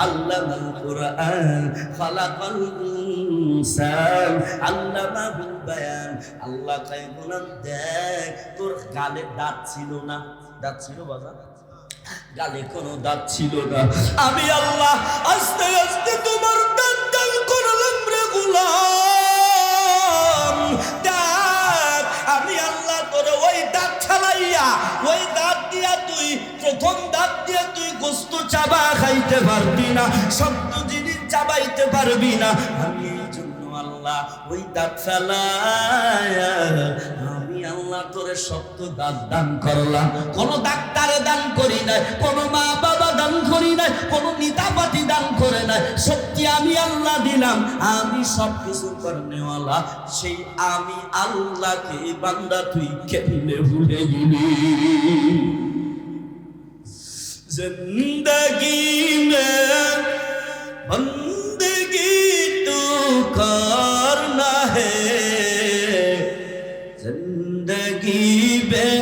আল্লামাল কুরআন খালাকাল ইনসান আল্লামাহুল বায়ান। আল্লাহ কয় গোলাম দেখ, তোর গালে দাঁত ছিল না? দাঁত ছিল বাবা? গালে কোনো দাঁত ছিল না। আমি আল্লাহ আস্তে আস্তে তোমার দাঁত দান করলাম রে গোলাম। দেখ আমি আল্লাহ তোর ওই দাঁত ছাড়াইয়া, ওই দাঁত দিয়া তুই, প্রথম দাঁত দিয়ে তুই গোস্ত চাবা খাইতে পারবি না, শক্ত জিনিস চাবাইতে পারবি না। আমি এই জন্য আল্লাহ ওই দাঁত ফেলায়া আমি আল্লাহ তোরে শক্ত দাঁত দান করলাম। কোন ডাক্তারে দান করি নাই, কোন মা বাবা দান করি নাই, কোন নেতাপাতি দান করে নাই, শক্তি আমি আল্লাহ দিলাম। আমি সবকিছু করনেওয়ালা, সেই আমি আল্লাহকে বান্দা তুই কেমনে ভুলে গেলি? जिंदगी में बंदगी तू करना है, जिंदगी में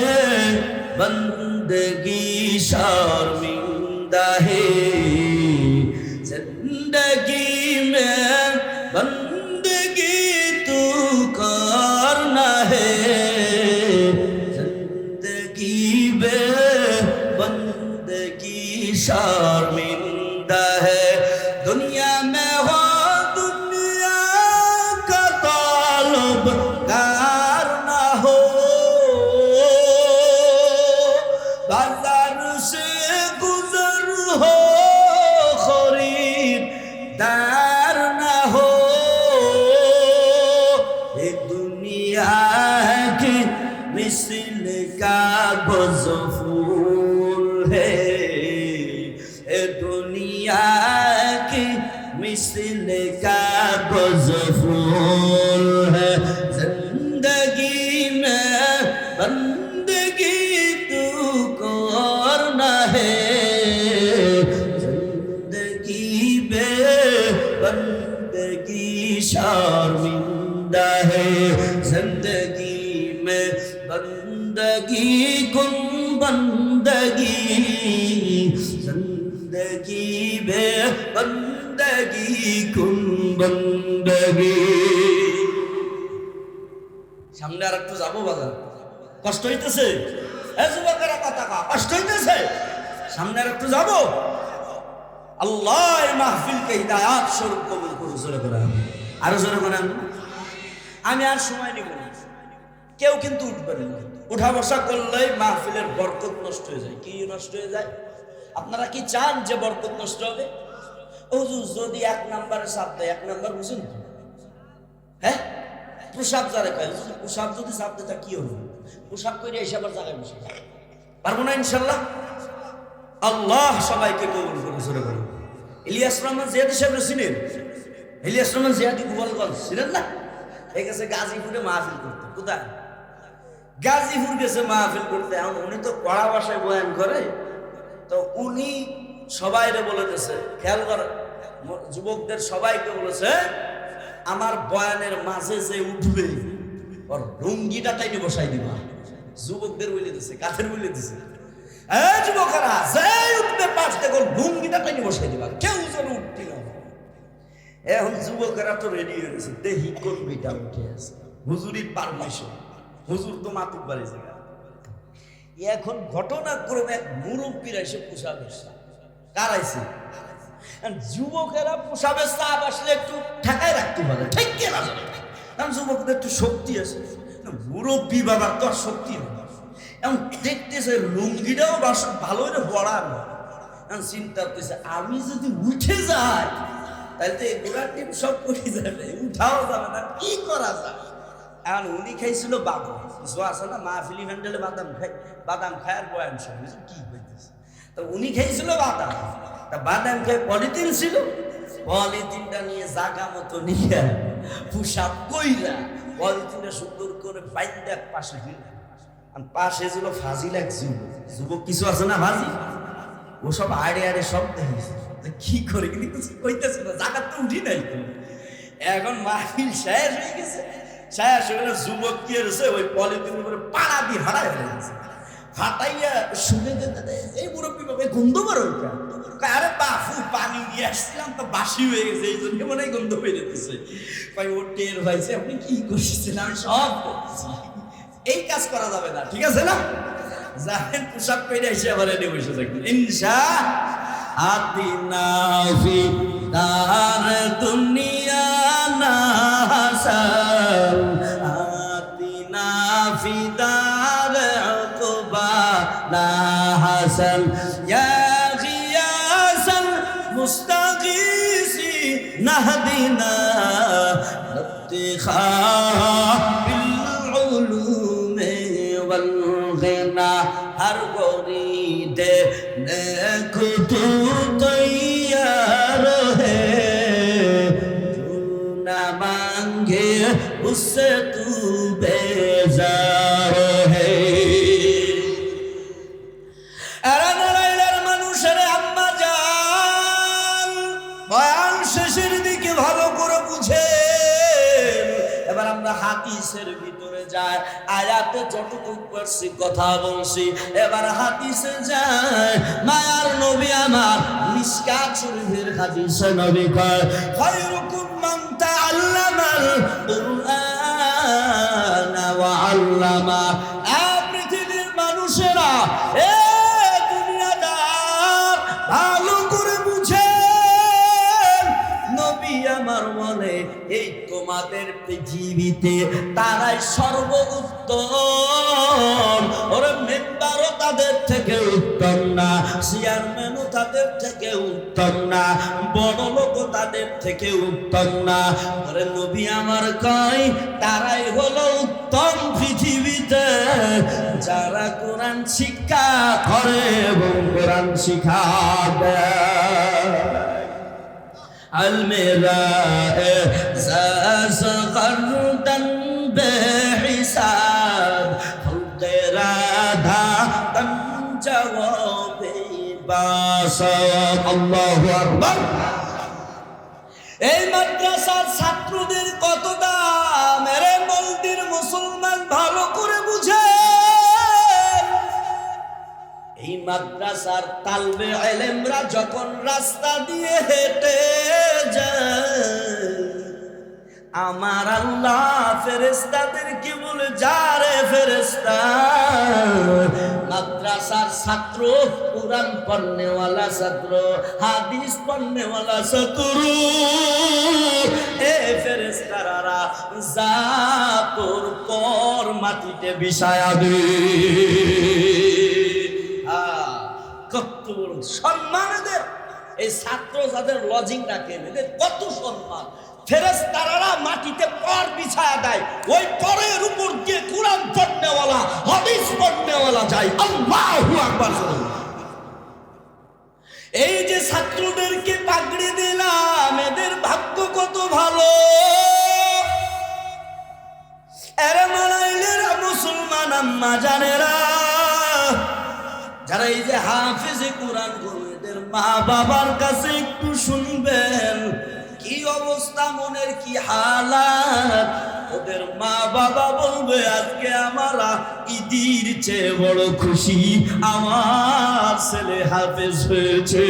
बंदगी शर्मिंदा है, जिंदगी में बंदगी तू करना है, जिंदगी में शर्मिंदा है। दुनिया में हो दुनिया का ताल्लुकार ना हो, बाजार से गुजर हो खरीदार ना हो। ये दुनिया की मिसल का गज़फूल है, दुनिया की मिसल का गज़फूल है। जिंदगी में बंदगी तू करना है, जिंदगी में बंदगी शर्मिंदा है, जिंदगी में बंदगी कुन बंदगी, जिंदगी में बंदगी कुन बंदगी। সামনে আর একটু যাবো বাজার, কষ্ট হইতেছে? যুবকেরা কথা কা, কষ্ট হইতেছে? সামনে আর একটু যাবো। আল্লাহ মাহফিলকে হিদায়াত স্বরূপ কবুল করুন। জোরে করে আরো জোরে করেন। আমি আর সময় নিব না, কেউ কিন্তু উঠবেন না। উঠা বসা করলেই মাহফিলের বরকত নষ্ট হয়ে যায়। কি নষ্ট হয়ে যায়? আপনারা কি চান যে বরকত নষ্ট হবে? হুজুর যদি এক নম্বরে সাপ দেয়, এক নম্বর বুঝুন তো, হ্যাঁ প্রসাব যারা খায়, প্রসাব যদি সাপ দেয় তা কি হবে? প্রসাব করে এসে আবার জায়গায় বসে পারবো না ইনশাল্লাহ। আল্লাহ সবাইকে কবুল করুন। জোরে বলুন। ইলিয়াস রহমান জিয়াদি সাহেব ছিলেন? ইলিয়াস রহমান জিয়াদি গোপালগঞ্জ ছিলেন না? এই গেছে গাজীপুরে মাহফিল করতে। কোথায়? গাজীপুর গেছে মাহফিল করতে। এখন উনি তো কড়া ভাষায় বয়ান করে, তো উনি সবাইরে বলে দিয়েছে, খেয়াল করে যুবকদের সবাইকে বলেছে, আমার বয়ানের মাঝে যে উঠবে ওর লুঙ্গিটা টাইনে বসাই দিবা। যুবকদের বলে দিছে। কাদের বলে দিছে? যুবকেরা যে উঠবে পাশ থেকে লুঙ্গিটা টাইনে বসাই দিবা, কেউ যেন উঠতে না। এখন যুবকেরা তো রেডি হয়ে গেছে, দেখি কোন বিটা উঠে আছে। হুজুরির পারমিশন, হুজুর তো মাতুক বাড়ি জায়গা। এখন ঘটনাক্রমে এক মুরব্বীরা এসে পোশাবে কারাইছে। যুবকেরা পোশাবে চাপ আসলে একটু ঠেকায় রাখতে পারে, ঠিক কেনা যাবে। কারণ যুবকদের একটু শক্তি আছে, মুরব্বী বাবার তো আর শক্তি নেই। এখন দেখতেছে লুঙ্গিটাও ভালো বড়া না। এখন চিন্তা করতেছে, আমি যদি উঠে যাই তাহলে তো গোড়ার টিম সব করে যাবে, উঠাও যাবে না, কি করা যায়? এখন উনি খাইছিল বাদাম, কিছু আছে না মাহফিলি ভ্যান্ডেলে বাদাম খায় আর বয়ান শুনে কি হইতেছে। তো উনি খাইছিল বাদাম, তা বাদাম খেয়ে পলিথিন ছিল, পলিথিনটা নিয়ে জাগা মতো নিয়ে পুষাপ কইরা পলিথিনটা সুন্দর করে বাইন্দা পাশে ফিরে, আর পাশে ছিল ফাজিল এক যুবক কিছু আছে না ফাজি, ও সব আড়ে আড়ে সব দেখেছে কি করে কিন্তু কিছু কইতেছে না, জাগার তো উঠি নাই। এখন মাহফিল শেষ হয়ে গেছে, শেষ হয়ে গেলে যুবক কি হয়েছে ওই পলিথিন উপরে পাড়া দিয়ে হাঁটাই হয়ে গেছে, হাঁটাইয়া শুনে যেতে এই মুরব্বী বাবা গন্ধ বার ওইটা, আরে বাফু পানি নিয়ে আসছিলাম তো বাসি হয়ে গেছে এই জন্য মনে হয় গন্ধ হয়ে যেতেছে। ভাই ও টের ভাইছে আপনি কি করছেন, আমি সব করছি, এই কাজ করা যাবে না, ঠিক আছে না? যাহের পোশাক পেরে এসে আবার এনে বসে থাকবেন ইনশা আতিনা ফি দার দুনিয়া না হাসান, আতিনা ফি দার উকবা না হাসান, ইয়া গিয়াসাল মুস্তাগীসি নাহদিনা নতিখা বিল উলুমে ওয়াল গিনা, हर गोरी दे देखो तू तैयार है, जो ना मांगे उससे तू बेजार है। মানুষের আম্মা জান বয়ান শেষের দিকে ভালো করে বুঝে, এবার আমরা হাদিসের ভিতরে যাই, আয়াতে যতটুকু পারছি কথা বলছি, এবার হাদিসে যায়। মায়ার নবী আমার মিশকাত শরীফের হাদিসে নবী কয় খায়রুকুম মান তাআল্লামাল কুরআন ওয়া আল্লামা, পৃথিবীর মানুষেরা এ দুনিয়াদার ভালো করে বুঝে, নবী আমার বলে এই তোমাদের পৃথিবীতে তারাই সর্বোত্তম, ওরে মেম্বারও তাদের থেকে উত্তম না, চেয়ারম্যানও তাদের থেকে উত্তম না, বড় লোকও তাদের থেকে উত্তম না, ওরে নবী আমার কয় তারাই হলো উত্তম পৃথিবীতে যারা কোরআন শিক্ষা করে এবং কোরআন শিক্ষা দেয়। المراء زاز قردا بحساب تیرا دھا تن جواب باسب আল্লাহু আকবার। এই মাদ্রাসার ছাত্রদের কত দাম এরে মলদির মুসলমান ভালো করে বুঝে। এই মাদ্রাসার তালবে ইলমরা যখন রাস্তা দিয়ে হেঁটে যায়, আমার আল্লাহ ফেরেশতাদেরকে বলে যারে ফেরেশতা মাদ্রাসার ছাত্র, কুরআন পড়নেওয়ালা ছাত্র, হাদিস পড়নেওয়ালা ছাত্র, এ ফেরেশতারা যা তোর পর মাটিতে বিছায়া দে। কত বড় সম্মান এদের, এই ছাত্র যাদের লজিং রাখেন এদের কত সম্মান। ফেরেশতারা মাটিতে পর বিছায়া দেয়, ওই পরের উপর দিয়ে কুরআন পড়নেওয়ালা হাদিস পড়নেওয়ালা যায়। আল্লাহু আকবার। এই যে ছাত্রদেরকে পাগড়ি দিলাম এদের ভাগ্য কত ভালো। এরা মালাইলেরা মুসলমান আম্মা জানেরা, যারা এই যে হাফেজে কোরআন গুলো এদের মা বাবার কাছে একটু শুনবেন কি অবস্থা, মনের কি হালাত। ওদের মা বাবা বলবে আজকে আমরা ঈদের চেয়ে বড় খুশি, আমার ছেলে হাফেজ হয়েছে।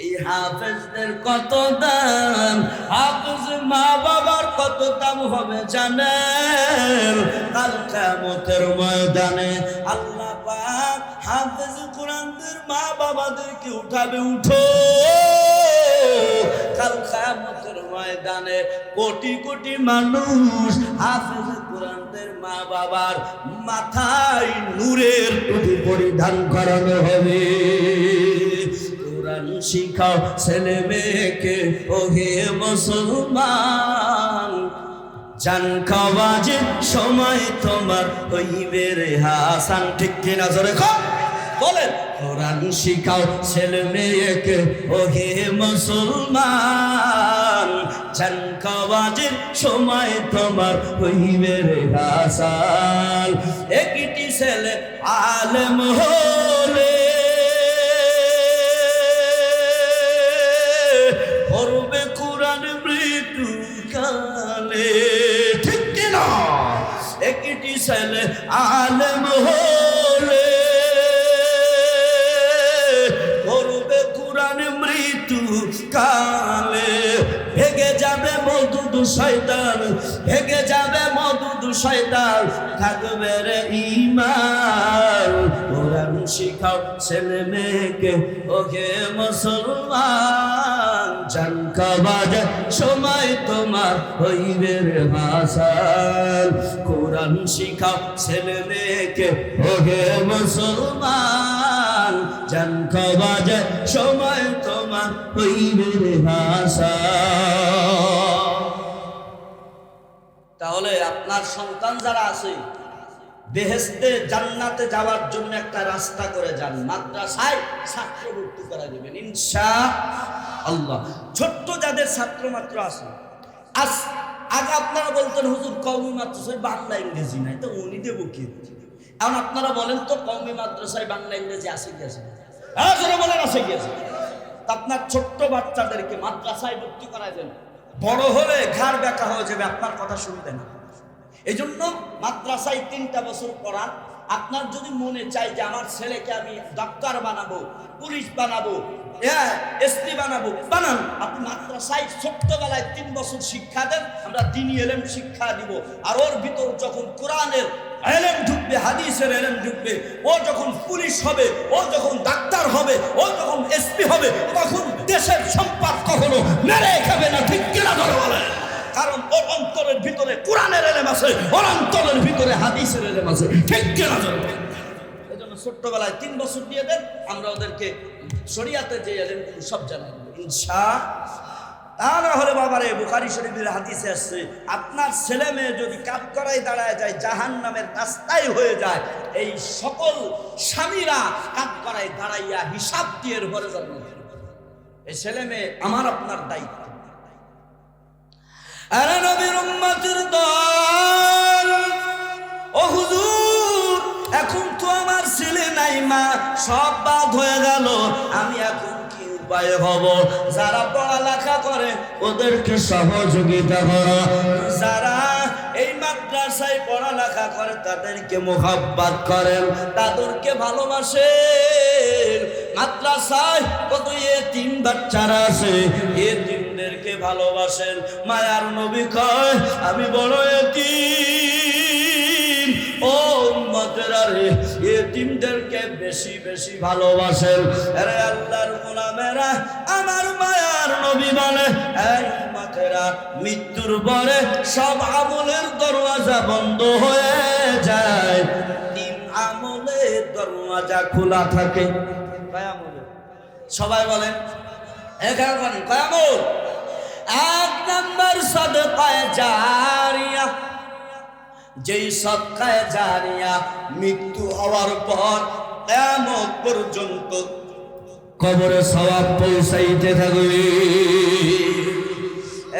এই হাফেজদের কত দাম, হাফেজ মা বাবার কত দাম হবে জানেন? কাল কিয়ামতের ময়দানে আল্লাহ পাক হাফেজ কোরআনদের মা বাবাদেরকে উঠাবে, উঠো কাল কিয়ামতের ময়দানে কোটি কোটি মানুষ হাফেজ কোরআনদের মা বাবার মাথায় নূরের টুপি পরিধান করানো হবে। কোরআন শিখাও ছেলে মেয়েকে, ও হে মুসলমান, জান খাওয়াজে সময় তোমার হইবে রে হাসান। ঠিক কিনা জোরে কর বলেন। কোরআন শিখাও ছেলে মেয়েকে ওহে মুসলমান, জান খাওয়াজের সময় তোমার হইবে রে হাসান। একটি ছেলে আলেম হলে পড়বে কোরআন মৃত্যু কালে। ঠিক কিনা? একটি ছেলে আলেম হলে পড়বে কোরআন মৃত্যু কালে। ভেগে যাবে মওদুদ শয়তান, ভেগে যাবে মওদুদ শয়তান, থাকবে রে ঈমান। কোরআন শিখাও ছেলে মেয়েকে ওহে মুসলমান, জান খাওয়াজের সময় তোমার হইবে রে হাসান। কোরআন শিখাও ছেলে মেয়েকে ওহে মুসলমান, জান খাওয়াজের সময় তোমার হইবে রে হাসান। তাহলে আপনার সন্তান যারা আছে বেহেশতে জান্নাতে যাওয়ার জন্য একটা রাস্তা করে যান, মাদ্রাসায় ছাত্র ভর্তি করা দেবেন ইনশাআল্লাহ। ছোট্ট যাদের ছাত্র মাত্র আছে, আগে আপনারা বলতেন হুজুর কওমি মাদ্রাসায় বাংলা ইংরেজি নাই, তো উনি দেব কি? এখন আপনারা বলেন তো কওমি মাদ্রাসায় বাংলা ইংরেজি আছে কি আছে? বলেন আছে কি আছে? আপনার ছোট্ট বাচ্চাদেরকে মাদ্রাসায় ভর্তি করায় দেন, বড় হলে ঘাড় ব্যাকা হয়ে যাবে, আপনার কথা শুনবে না। এই জন্য মাদ্রাসায় 3টা বছর পড়ান। আপনার যদি মনে চাই যে আমার ছেলেকে আমি ডাক্তার বানাবো, পুলিশ বানাবো, এসপি বানাবো, বানান। আপনি মাদ্রাসায় ছোট্টবেলায় 3 বছর শিক্ষা দেন, আমরা দ্বীনি ইলম শিক্ষা দিব। আর ওর ভিতর যখন কোরআনের ইলম ঢুকবে, হাদিসের ইলম ঢুকবে, ও যখন পুলিশ হবে, ও যখন ডাক্তার হবে, ও যখন এসপি হবে, তখন দেশের সম্পদ কখনো মেরে খাবে না। ঠিক কিনা ধরে বলে? কারণ ওর অন্তরের ভিতরে কোরআনের ইলম আছে, ওর অন্তরের ভিতরে হাদিসের ইলম আছে। ঠিক কিনা ধরে? এজন্য ছোট্টবেলায় 3 বছর দিয়ে দেন, আমরা ওদেরকে শরিয়াতে যে ইলমগুলো সব জানাই দেব ইনশাআল্লাহ। তা না হলে বাবারে, বুখারী শরীফের হাদিসে আসছে আপনার ছেলে মেয়ে যদি কাঠগড়ায় দাঁড়ায় যায়, জাহান্নামের রাস্তায় হয়ে যায়, এই সকল স্বামীরা কাঠগড়ায় দাঁড়াইয়া হিসাব দিয়ে ঘরে জন্ম। এই ছেলে মেয়ে আমার আপনার দায়িত্ব। আরে নবীর উম্মতের দল, ও হুজুর এখন তো আমার ছেলে নাই, মা সব বাদ হয়ে গেল, আমি এখন কি উপায় হব? যারা পড়ালেখা করে ওদেরকে সহযোগিতা করো, যারা এই মাদ্রাসায় পড়ালেখা করে তাদেরকে মোহাব্বত করেন, তাদেরকে ভালোবাসেন। মাদ্রাসায় কত এতিম বাচ্চারা আছে, এতিমদেরকে ভালোবাসেন। মায়ার নবী কয় আমি বড় এতিম, ও উম্মতেরা রে এতিমদেরকে বেশি বেশি ভালোবাসেন। আরে আল্লাহর গোলামেরা, আমার মায়ার নবী বলে এই উম্মতেরা, মৃত্যুর পরে সব আমলের দরওয়াজা বন্ধ হয়ে যায়, 3 আমলের দরওয়াজা খোলা থাকে। কয় আমল? সবাই বলেন, এখানে বলেন কয় আমল? 1 নাম্বার সাদকায়ে জারিয়া, যেই সাদকায়ে জারিয়া মৃত্যু হওয়ার পর কিয়ামত পর্যন্ত কবরে সওয়াব পৌঁছাইতে থাকবে।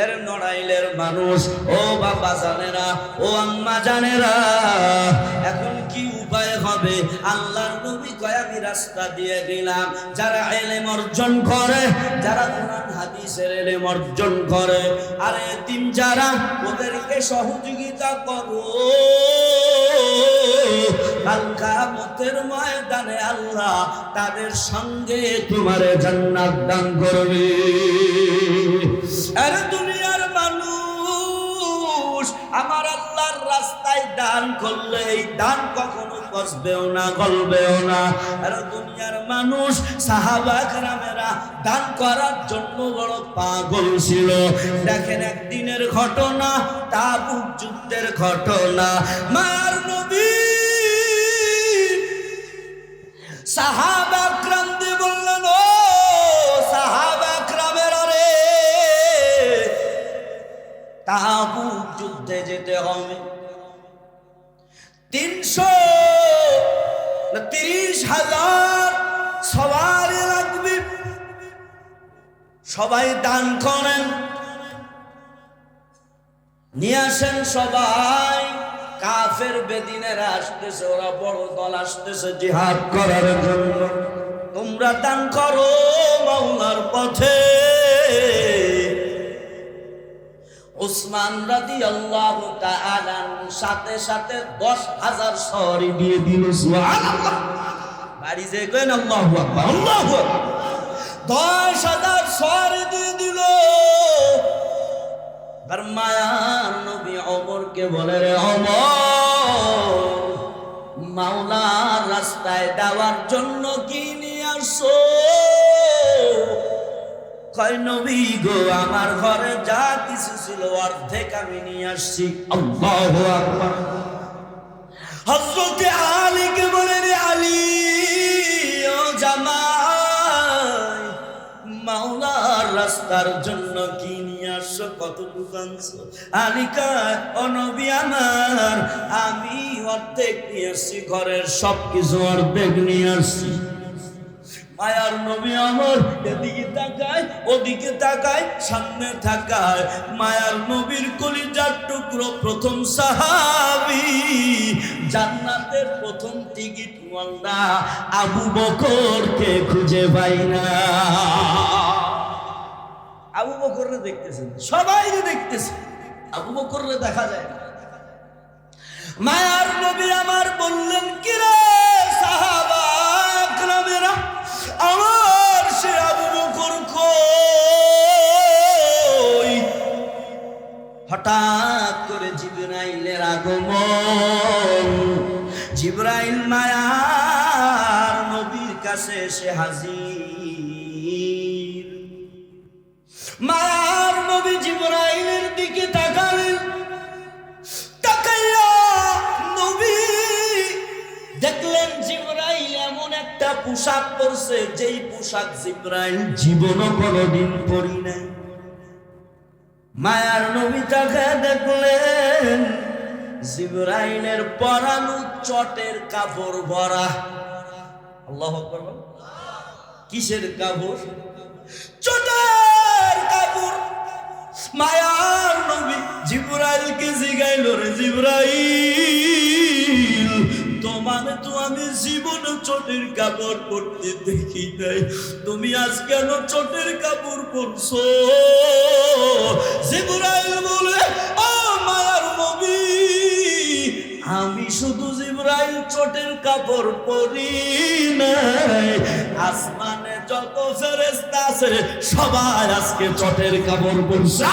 এর নড়াইলের মানুষ, ও বাবা জানেরা, ও আম্মা জানেরা, এখন কি উপায় হবে? আল্লাহর নবী কয় আমি রাস্তা দিয়ে দিলাম। যারা ইলম অর্জন করে, যারা কোরআন হাদিসের ইলম অর্জন করে, আর এতিম যারা, ওদেরকে সহযোগিতা করো। কাল কিয়ামতের ময়দানে আল্লাহ তাদের সঙ্গে তোমারে জান্নাত দান করবে। আর দুনিয়ার মানুষ আমার আল্লাহর রাস্তায় দান করলে এই দান কখনো পচবেও না, গলবেও না। আর দুনিয়ার মানুষ সাহাবা কেরামেরা দান করার জন্য বড় পাগল ছিল। দেখেন একদিনের ঘটনা, তাবুক যুদ্ধের ঘটনা। মার নবী সাহাবা কেরামদের বললেন, ও সাহাবা কেরামেরা রে, তাবুক যুদ্ধে যেতে হবে, 30,000 সওয়ারি লাগবে। সবাই দান করেন, নিয়ে আসেন সবাই। কাফের বেদিনেরা আসতেছে, ওরা বড় দল আসতেছে জিহাদ করার জন্য। তোমরা দান করো মাওলার পথে। উসমান রাদিয়াল্লাহু তাআলা সাথে সাথে 10,000 সওয়ারি দিয়ে দিল। সুবহানাল্লাহ, বাড়ি যে কইন আল্লাহু আকবার, আল্লাহু আকবার। 10,000 সওয়ারি দিয়ে দিল। আর মায়ার নবী ওমরকে বলে, রে ওমর, মাওলার রাস্তায় দেওয়ার জন্য কি নিয়ে আসো? কয় নবী গো, আমার ঘরে যা কিছু ছিল অর্ধেক আমি নিয়ে আসছি। আল্লাহু আকবার। হযরত আলীকে বলে, রে আলী, ও জামাই, মাওলার রাস্তার জন্য কি নিয়ে আসছো? কতটুকু আনছো? আলী কয়, ও নবী আমার, আমি অর্ধেক নিয়ে আসছি, ঘরের সবকিছু অর্ধেক নিয়ে আসছি। মায়ার নবী আমার এদিকে তাকায়, ওদিকে তাকায়, সামনে তাকায়। মায়ার নবীর কলিজার টুকরো প্রথম সাহাবী, জান্নাতের প্রথম টিকিট ওয়ালা আবু বকরকে খুঁজে পাই না। আবু বকররে দেখতেছেন, সবাই দেখতেছে, আবু বকররে দেখা যায় না। মায়ার নবী আমার বললেন, কিরে সাহাবা একরামেরা, আমার সে আবু বকর কই? হঠাৎ করে জিবরাইলের আগমন। জিবরাইল মায়ার নবীর কাছে এসে হাজির। মায়ার নবী জিবরাইলের দিকে তাকালেন। তাকাইয়া নবী দেখলেন জিবরাইল এমন একটা পোশাক পরছে, যেই পোশাক জিবরাইল জীবনও কোনোদিন পরি নাই। মায়ার নবী তাকায় দেখলেন জিবরাইলের পরানো চটের কাপড় ভরা। আল্লাহু আকবার। কিসের কাপড়? চটের কাপড়। মায়ার নবী জিবরাইলকে জিগাইল, রে জিবরাইল, তোমার তো আমি জীবনে চটের কাপড় পরতে দেখি নাই, তুমি আজ কেন চটের কাপড় পরছো? জিবরাইল বলে, ও মায়ার নবী, আমি শুধু জিবরাইল চটের কাপড় পরি নাই, আসমানে যত ফেরেশতা আছে সবাই আজকে চটের কাপড় পরছে।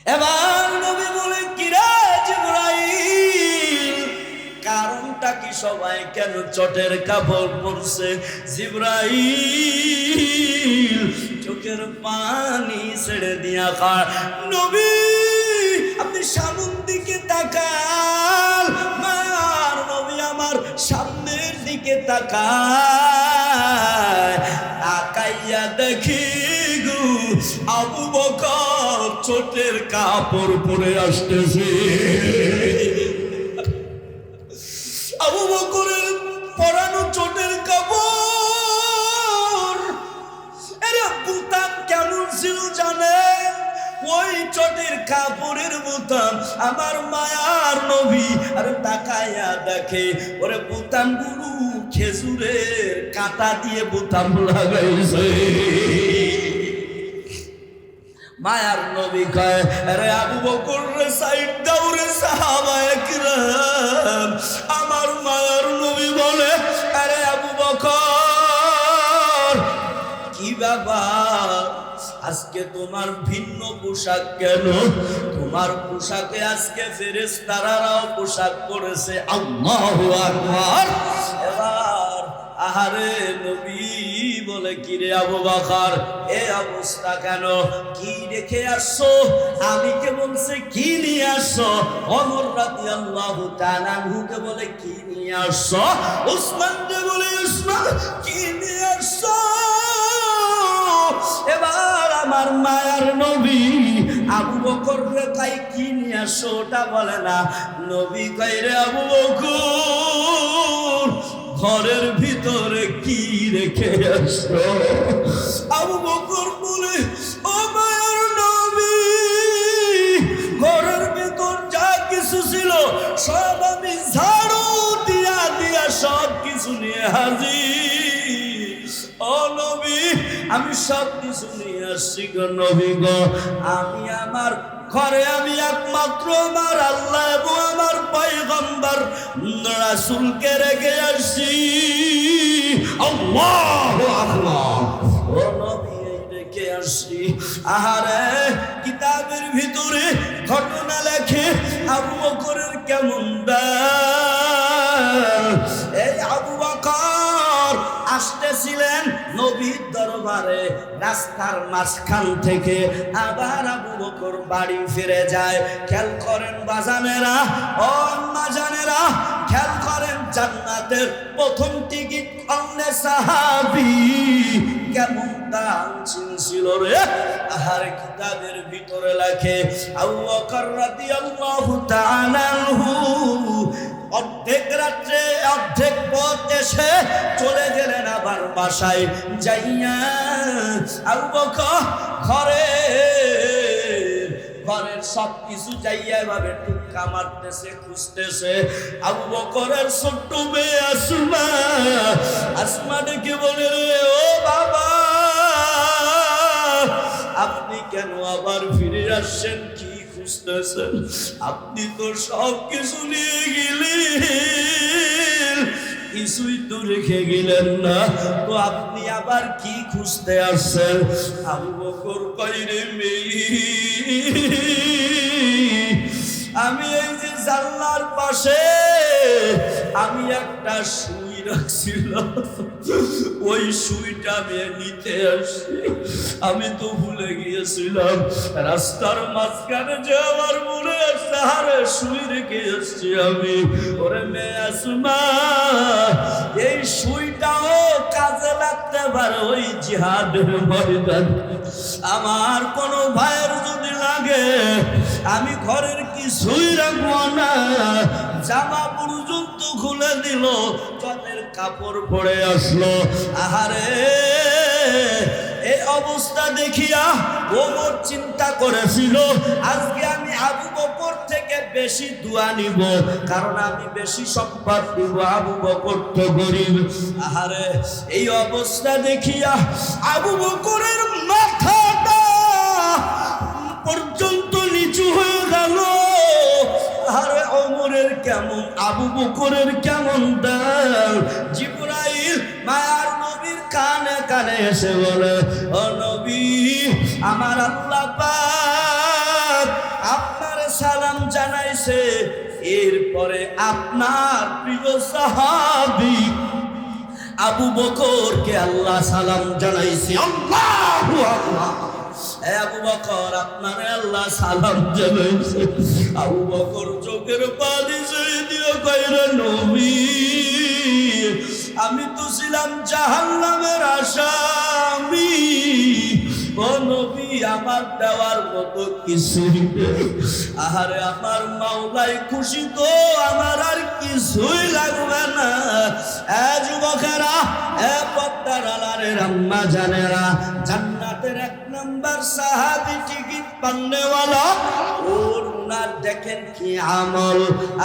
এবার নবী বলে, কিরে জিবরাইল, কারণটা কি? সবাই কেন চটের কাপড় পরছে? জিবরাইল চোখের পানি ছেড়ে দিয়া কয়, নবী আপনি সামনের দিকে তাকান। মায়ার নবী আমার সামনের দিকে তাকায়। তাকাইয়া দেখি গো, আবু বকর চটের কাপড় পরে আসতেছে। আবু বকরের পরানো চটের কাপড়, এরা বুতাম কেমন ছিল জানেন? ওই চটের কাপড়ের বুতাম আমার মায়ার নবী আর তাকায়া দেখে, ওরে বুতাম গুরু খেজুরের কাঁটা দিয়ে বুতাম লাগাইছে। মায়ার নবী কয়, আরে আবু বকর রে সাইড দাও রে সাহাবায়ে কিরাম। আমার মায়ার নবী বলে, আরে আবু বকর, কি ব্যাপার আজকে তোমার ভিন্ন পোশাক কেন? তোমার পোশাকে আজকে ফেরেশতারাও পোশাক পরেছে। আল্লাহু আকবার। এবার আহারে নবী বলে, কিরে আবু বকর, এ অবস্থা কেন? কি রেখে আসছো? আমি কে বলছে কি নিয়ে আসছো? ওমর রাদিয়াল্লাহু তাআলা আনহুকে বলে, কি নিয়ে আসছো? উসমানকে বলে, উসমান কি নিয়ে আসছো? এবার আমার মায়ার নবী আবু বকর রে তাই কি নিয়ে আসো ওটা বলে না, নবী কয় রে আবু বকর ঘরের ভিতরে কি রেখে আসছো? আবু বকর বলে, ও মায়ার নবী, ঘরের ভিতর যা কিছু ছিল সব আমি ঝাড়ু দিয়া দিয়া সব কিছু নিয়ে হাজির। ও নবী, আমি সব কিছু নিয়ে আসছি গো নবী গো। আমি আমার ঘরে আমি একমাত্র আমার আল্লাহ এবং আমার পয়গম্বর রাসূলকে রেখে আসছি। আল্লাহু আকবার। ও নবী রেখে আসছি। আহারে, কিতাবের ভিতরে ঘটনা লেখে আবু বকরের কেমন দাল। এই আবু বকর আসতেছিলেন নবীর দরবারে, রাস্তার মাঝখান থেকে আবার আবু বকর বাড়ি ফিরে যায়। খেয়াল করেন বাজানেরা, ও আম্মাজানেরা, খেয়াল করেন জান্নাতের প্রথম টিকিট অন্যে সাহাবী কেমন দাম ছিল রে। আহার কিতাবের ভিতরে লেখে আবু বকর রাদিয়াল্লাহু তাআলা আনহু অর্ধেক রাত্রে অর্ধেক পথ এসে চলে গেলেন আবার বাসায় যাইয়া। আবু বকর ঘরের সবকিছু যাইয়া এভাবে টুকা মারতেছে, খুঁজতেছে। আবু বকরের ছোট্ট মেয়ে আসমা ডেকে বলে, ও বাবা, আপনি কেন আবার ফিরে আসছেন? কি খুঁজতেছেন? আপনি তো সব কিছু নিয়ে গেলেন, কিছুই তো রেখে গেলেন না, তো আপনি আবার কি খুঁজতে আসছেন? আবু বকর কইরে, মেয়ে, আমি এই যে জানলার পাশে আমি একটা সুই রাখছিলাম, ওই সুইটা আমি নিতে আসছি। আমি তো ভুলে গিয়েছিলাম রাস্তার মাঝখানে যে আমার মনে আসছে, আরে সুই রেখে আসছি আমি। ওরে মেয়ে আসমা, এই সুইটাও কাজে লাগতে পারে ওই জিহাদের ময়দান। আমার কোনো ভাইয়ের যদি লাগে, আমি ঘরের কিছুই রাখবো না, জামা পর্যন্ত খুলে দিল, চটের কাপড় পরে আসলো। আহারে, এই অবস্থা দেখিয়া ওমর চিন্তা করেছিল, আজকে আমি আবু বকর থেকে বেশি দোয়া নিব, কারণ আমি বেশি সম্পদ নিব, আবু বকর তো গরিব। আহারে, এই অবস্থা দেখিয়া আবু বকরের মাথাটা পর্যন্ত নিচু হয়ে গেল। আরে ওমরের কেমন, আবু বকরের কেমন দাল। জিবরাইল মায়ার নবীর কানে কানে এসে বলে, ও নবী, আমার আল্লাহ পাক আপনার সালাম জানাইছে। এরপরে আপনার প্রিয় সাহাবী আবু বকরকে আল্লাহ সালাম জানাইছে। আল্লাহু আকবার। আবু বকর, আপনারে আল্লাহ সালাম জানাইছে। আবু বকর চোখের পানি ছেড়ে দিয়ে কইরে, নবী, আমি তো ছিলাম জাহান্নামের আসামি, ও নবী, আমার দেওয়ার মতো কিছুই নেই। আহারে, আমার মাওলাই খুশি তো আমার আর কিছুই লাগবে না। যুবকেরা, পদ্মার আলারের আম্মা জানেরা, জান্নাতের এক নাম্বার সাহাবী টিকিট পান্নেওয়ালা, ওর উনার দেখেন কি আমল।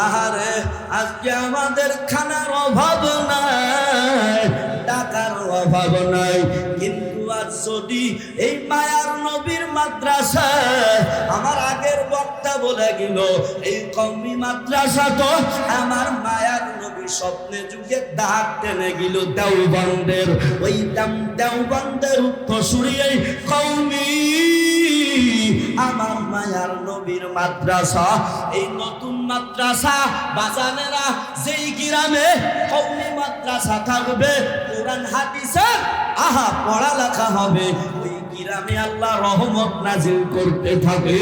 আহারে, আজকে আমাদের খানার অভাব নাই, টাকার অভাব নাই, কিন্তু আজ যদি এই মায়ার নবীর মাদ্রাসা, আমার আগের বক্তা বলে গেল, এই কওমি মাদ্রাসা তো আমার মায়ার নবী স্বপ্নে যুগে দাগ টেনে গেল দেওবন্দের, ওই দেওবন্দের উত্তরসূরি এই কওমি আমার মায়ার নবীর মাদ্রাসা। এই নতুন মাদ্রাসা বাজানেরা, যেই গ্রামে কওমি মাদ্রাসা থাকবে, কোরআন হাদিসের পড়ালেখা হবে, ওই গ্রামে আল্লাহ রহমত নাজিল করতে থাকে,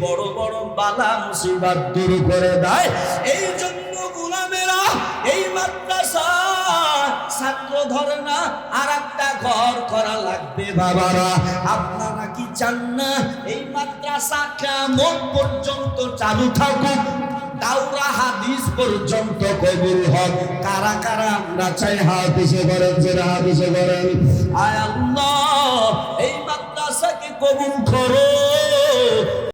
বড় বড় বালা মুসিবত দূর করে দেয়। এই জন্য গোলামেরা এই মাদ্রাসা ছাত্র ধরে না, আর একটা ঘর করা লাগবে। বাবারা, আপনারা কি চান না এই মাদ্রাসা কিয়ামত পর্যন্ত চালু থাকুক, দাওরা হাদিস পর্যন্ত কবুল হোক। কারা কারা আমরা চাই হাত এসে করেন, যারা হাত এসে করেন। আয় আল্লাহ, এই মাদ্রাসাকে কবুল করো,